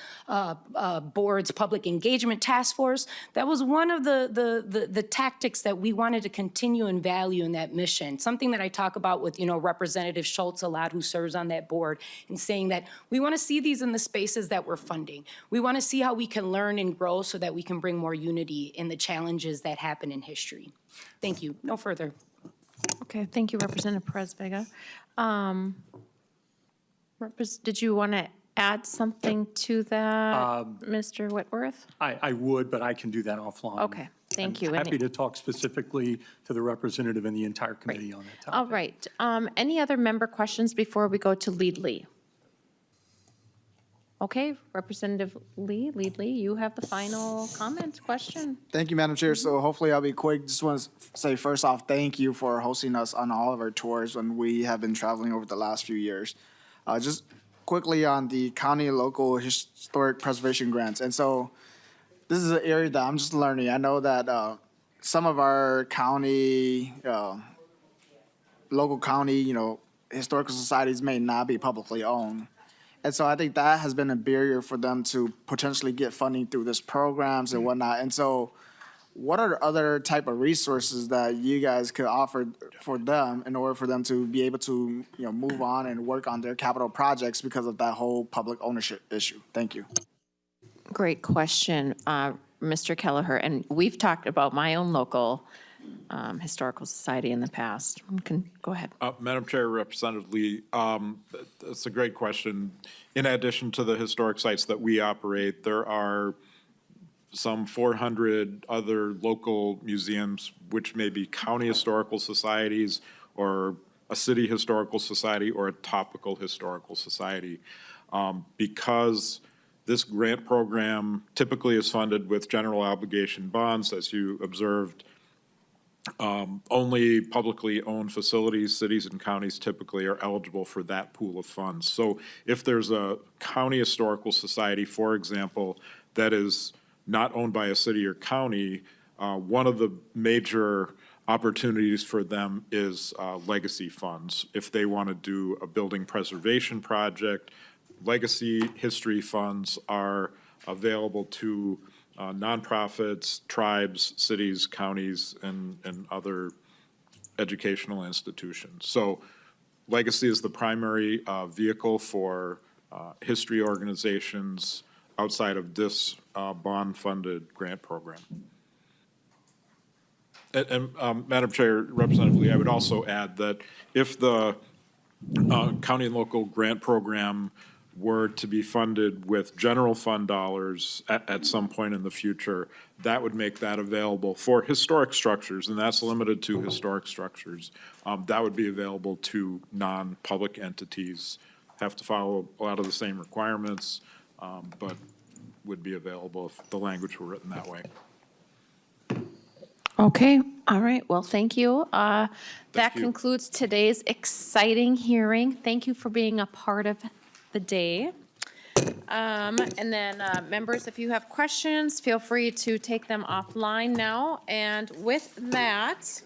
Board's Public Engagement Task Force, that was one of the tactics that we wanted to continue and value in that mission. Something that I talk about with, Representative Schultz a lot, who serves on that board, and saying that we want to see these in the spaces that we're funding. We want to see how we can learn and grow so that we can bring more unity in the challenges that happen in history. Thank you. No further. Okay, thank you, Representative Perez-Vega. Did you want to add something to that, Mr. Whitworth? I would, but I can do that offline. Okay, thank you. I'm happy to talk specifically to the representative and the entire committee on that topic. All right. Any other member questions before we go to Leadley? Okay, Representative Leadley, you have the final comment question. Thank you, Madam Chair. So hopefully I'll be quick. Just want to say first off, thank you for hosting us on all of our tours when we have been traveling over the last few years. Just quickly on the county and local historic preservation grants. And so this is an area that I'm just learning. I know that some of our county, local county, historical societies may not be publicly owned. And so I think that has been a barrier for them to potentially get funding through this programs and whatnot. And so what are other type of resources that you guys could offer for them in order for them to be able to, move on and work on their capital projects because of that whole public ownership issue? Thank you. Great question, Mr. Kelleher. And we've talked about my own local historical society in the past. You can go ahead. Madam Chair, Representative Lee, that's a great question. In addition to the historic sites that we operate, there are some 400 other local museums, which may be county historical societies or a city historical society or a topical historical society. Because this grant program typically is funded with general obligation bonds, as you observed, only publicly owned facilities, cities and counties typically are eligible for that pool of funds. So if there's a county historical society, for example, that is not owned by a city or county, one of the major opportunities for them is legacy funds. If they want to do a building preservation project, legacy history funds are available to nonprofits, tribes, cities, counties, and other educational institutions. So legacy is the primary vehicle for history organizations outside of this bond-funded grant program. And Madam Chair, Representative Lee, I would also add that if the county and local grant program were to be funded with general fund dollars at some point in the future, that would make that available for historic structures, and that's limited to historic structures. That would be available to non-public entities, have to follow a lot of the same requirements, but would be available if the language were written that way. Okay, all right, well, thank you. That you. concludes today's exciting hearing. Thank you for being a part of the day. And then, members, if you have questions, feel free to take them offline now. And with that,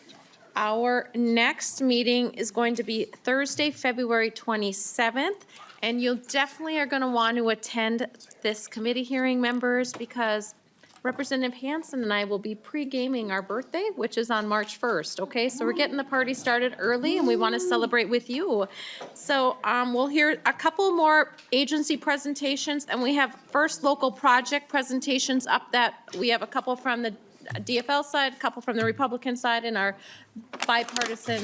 our next meeting is going to be Thursday, February 27th. And you definitely are going to want to attend this committee hearing, members, because Representative Hansen and I will be pre-gaming our birthday, which is on March 1st, okay? So we're getting the party started early, and we want to celebrate with you. So we'll hear a couple more agency presentations, and we have first local project presentations up that we have a couple from the DFL side, a couple from the Republican side, and our bipartisan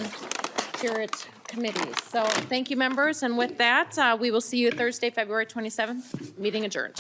curate committees. So thank you, members, and with that, we will see you Thursday, February 27th. Meeting adjourned.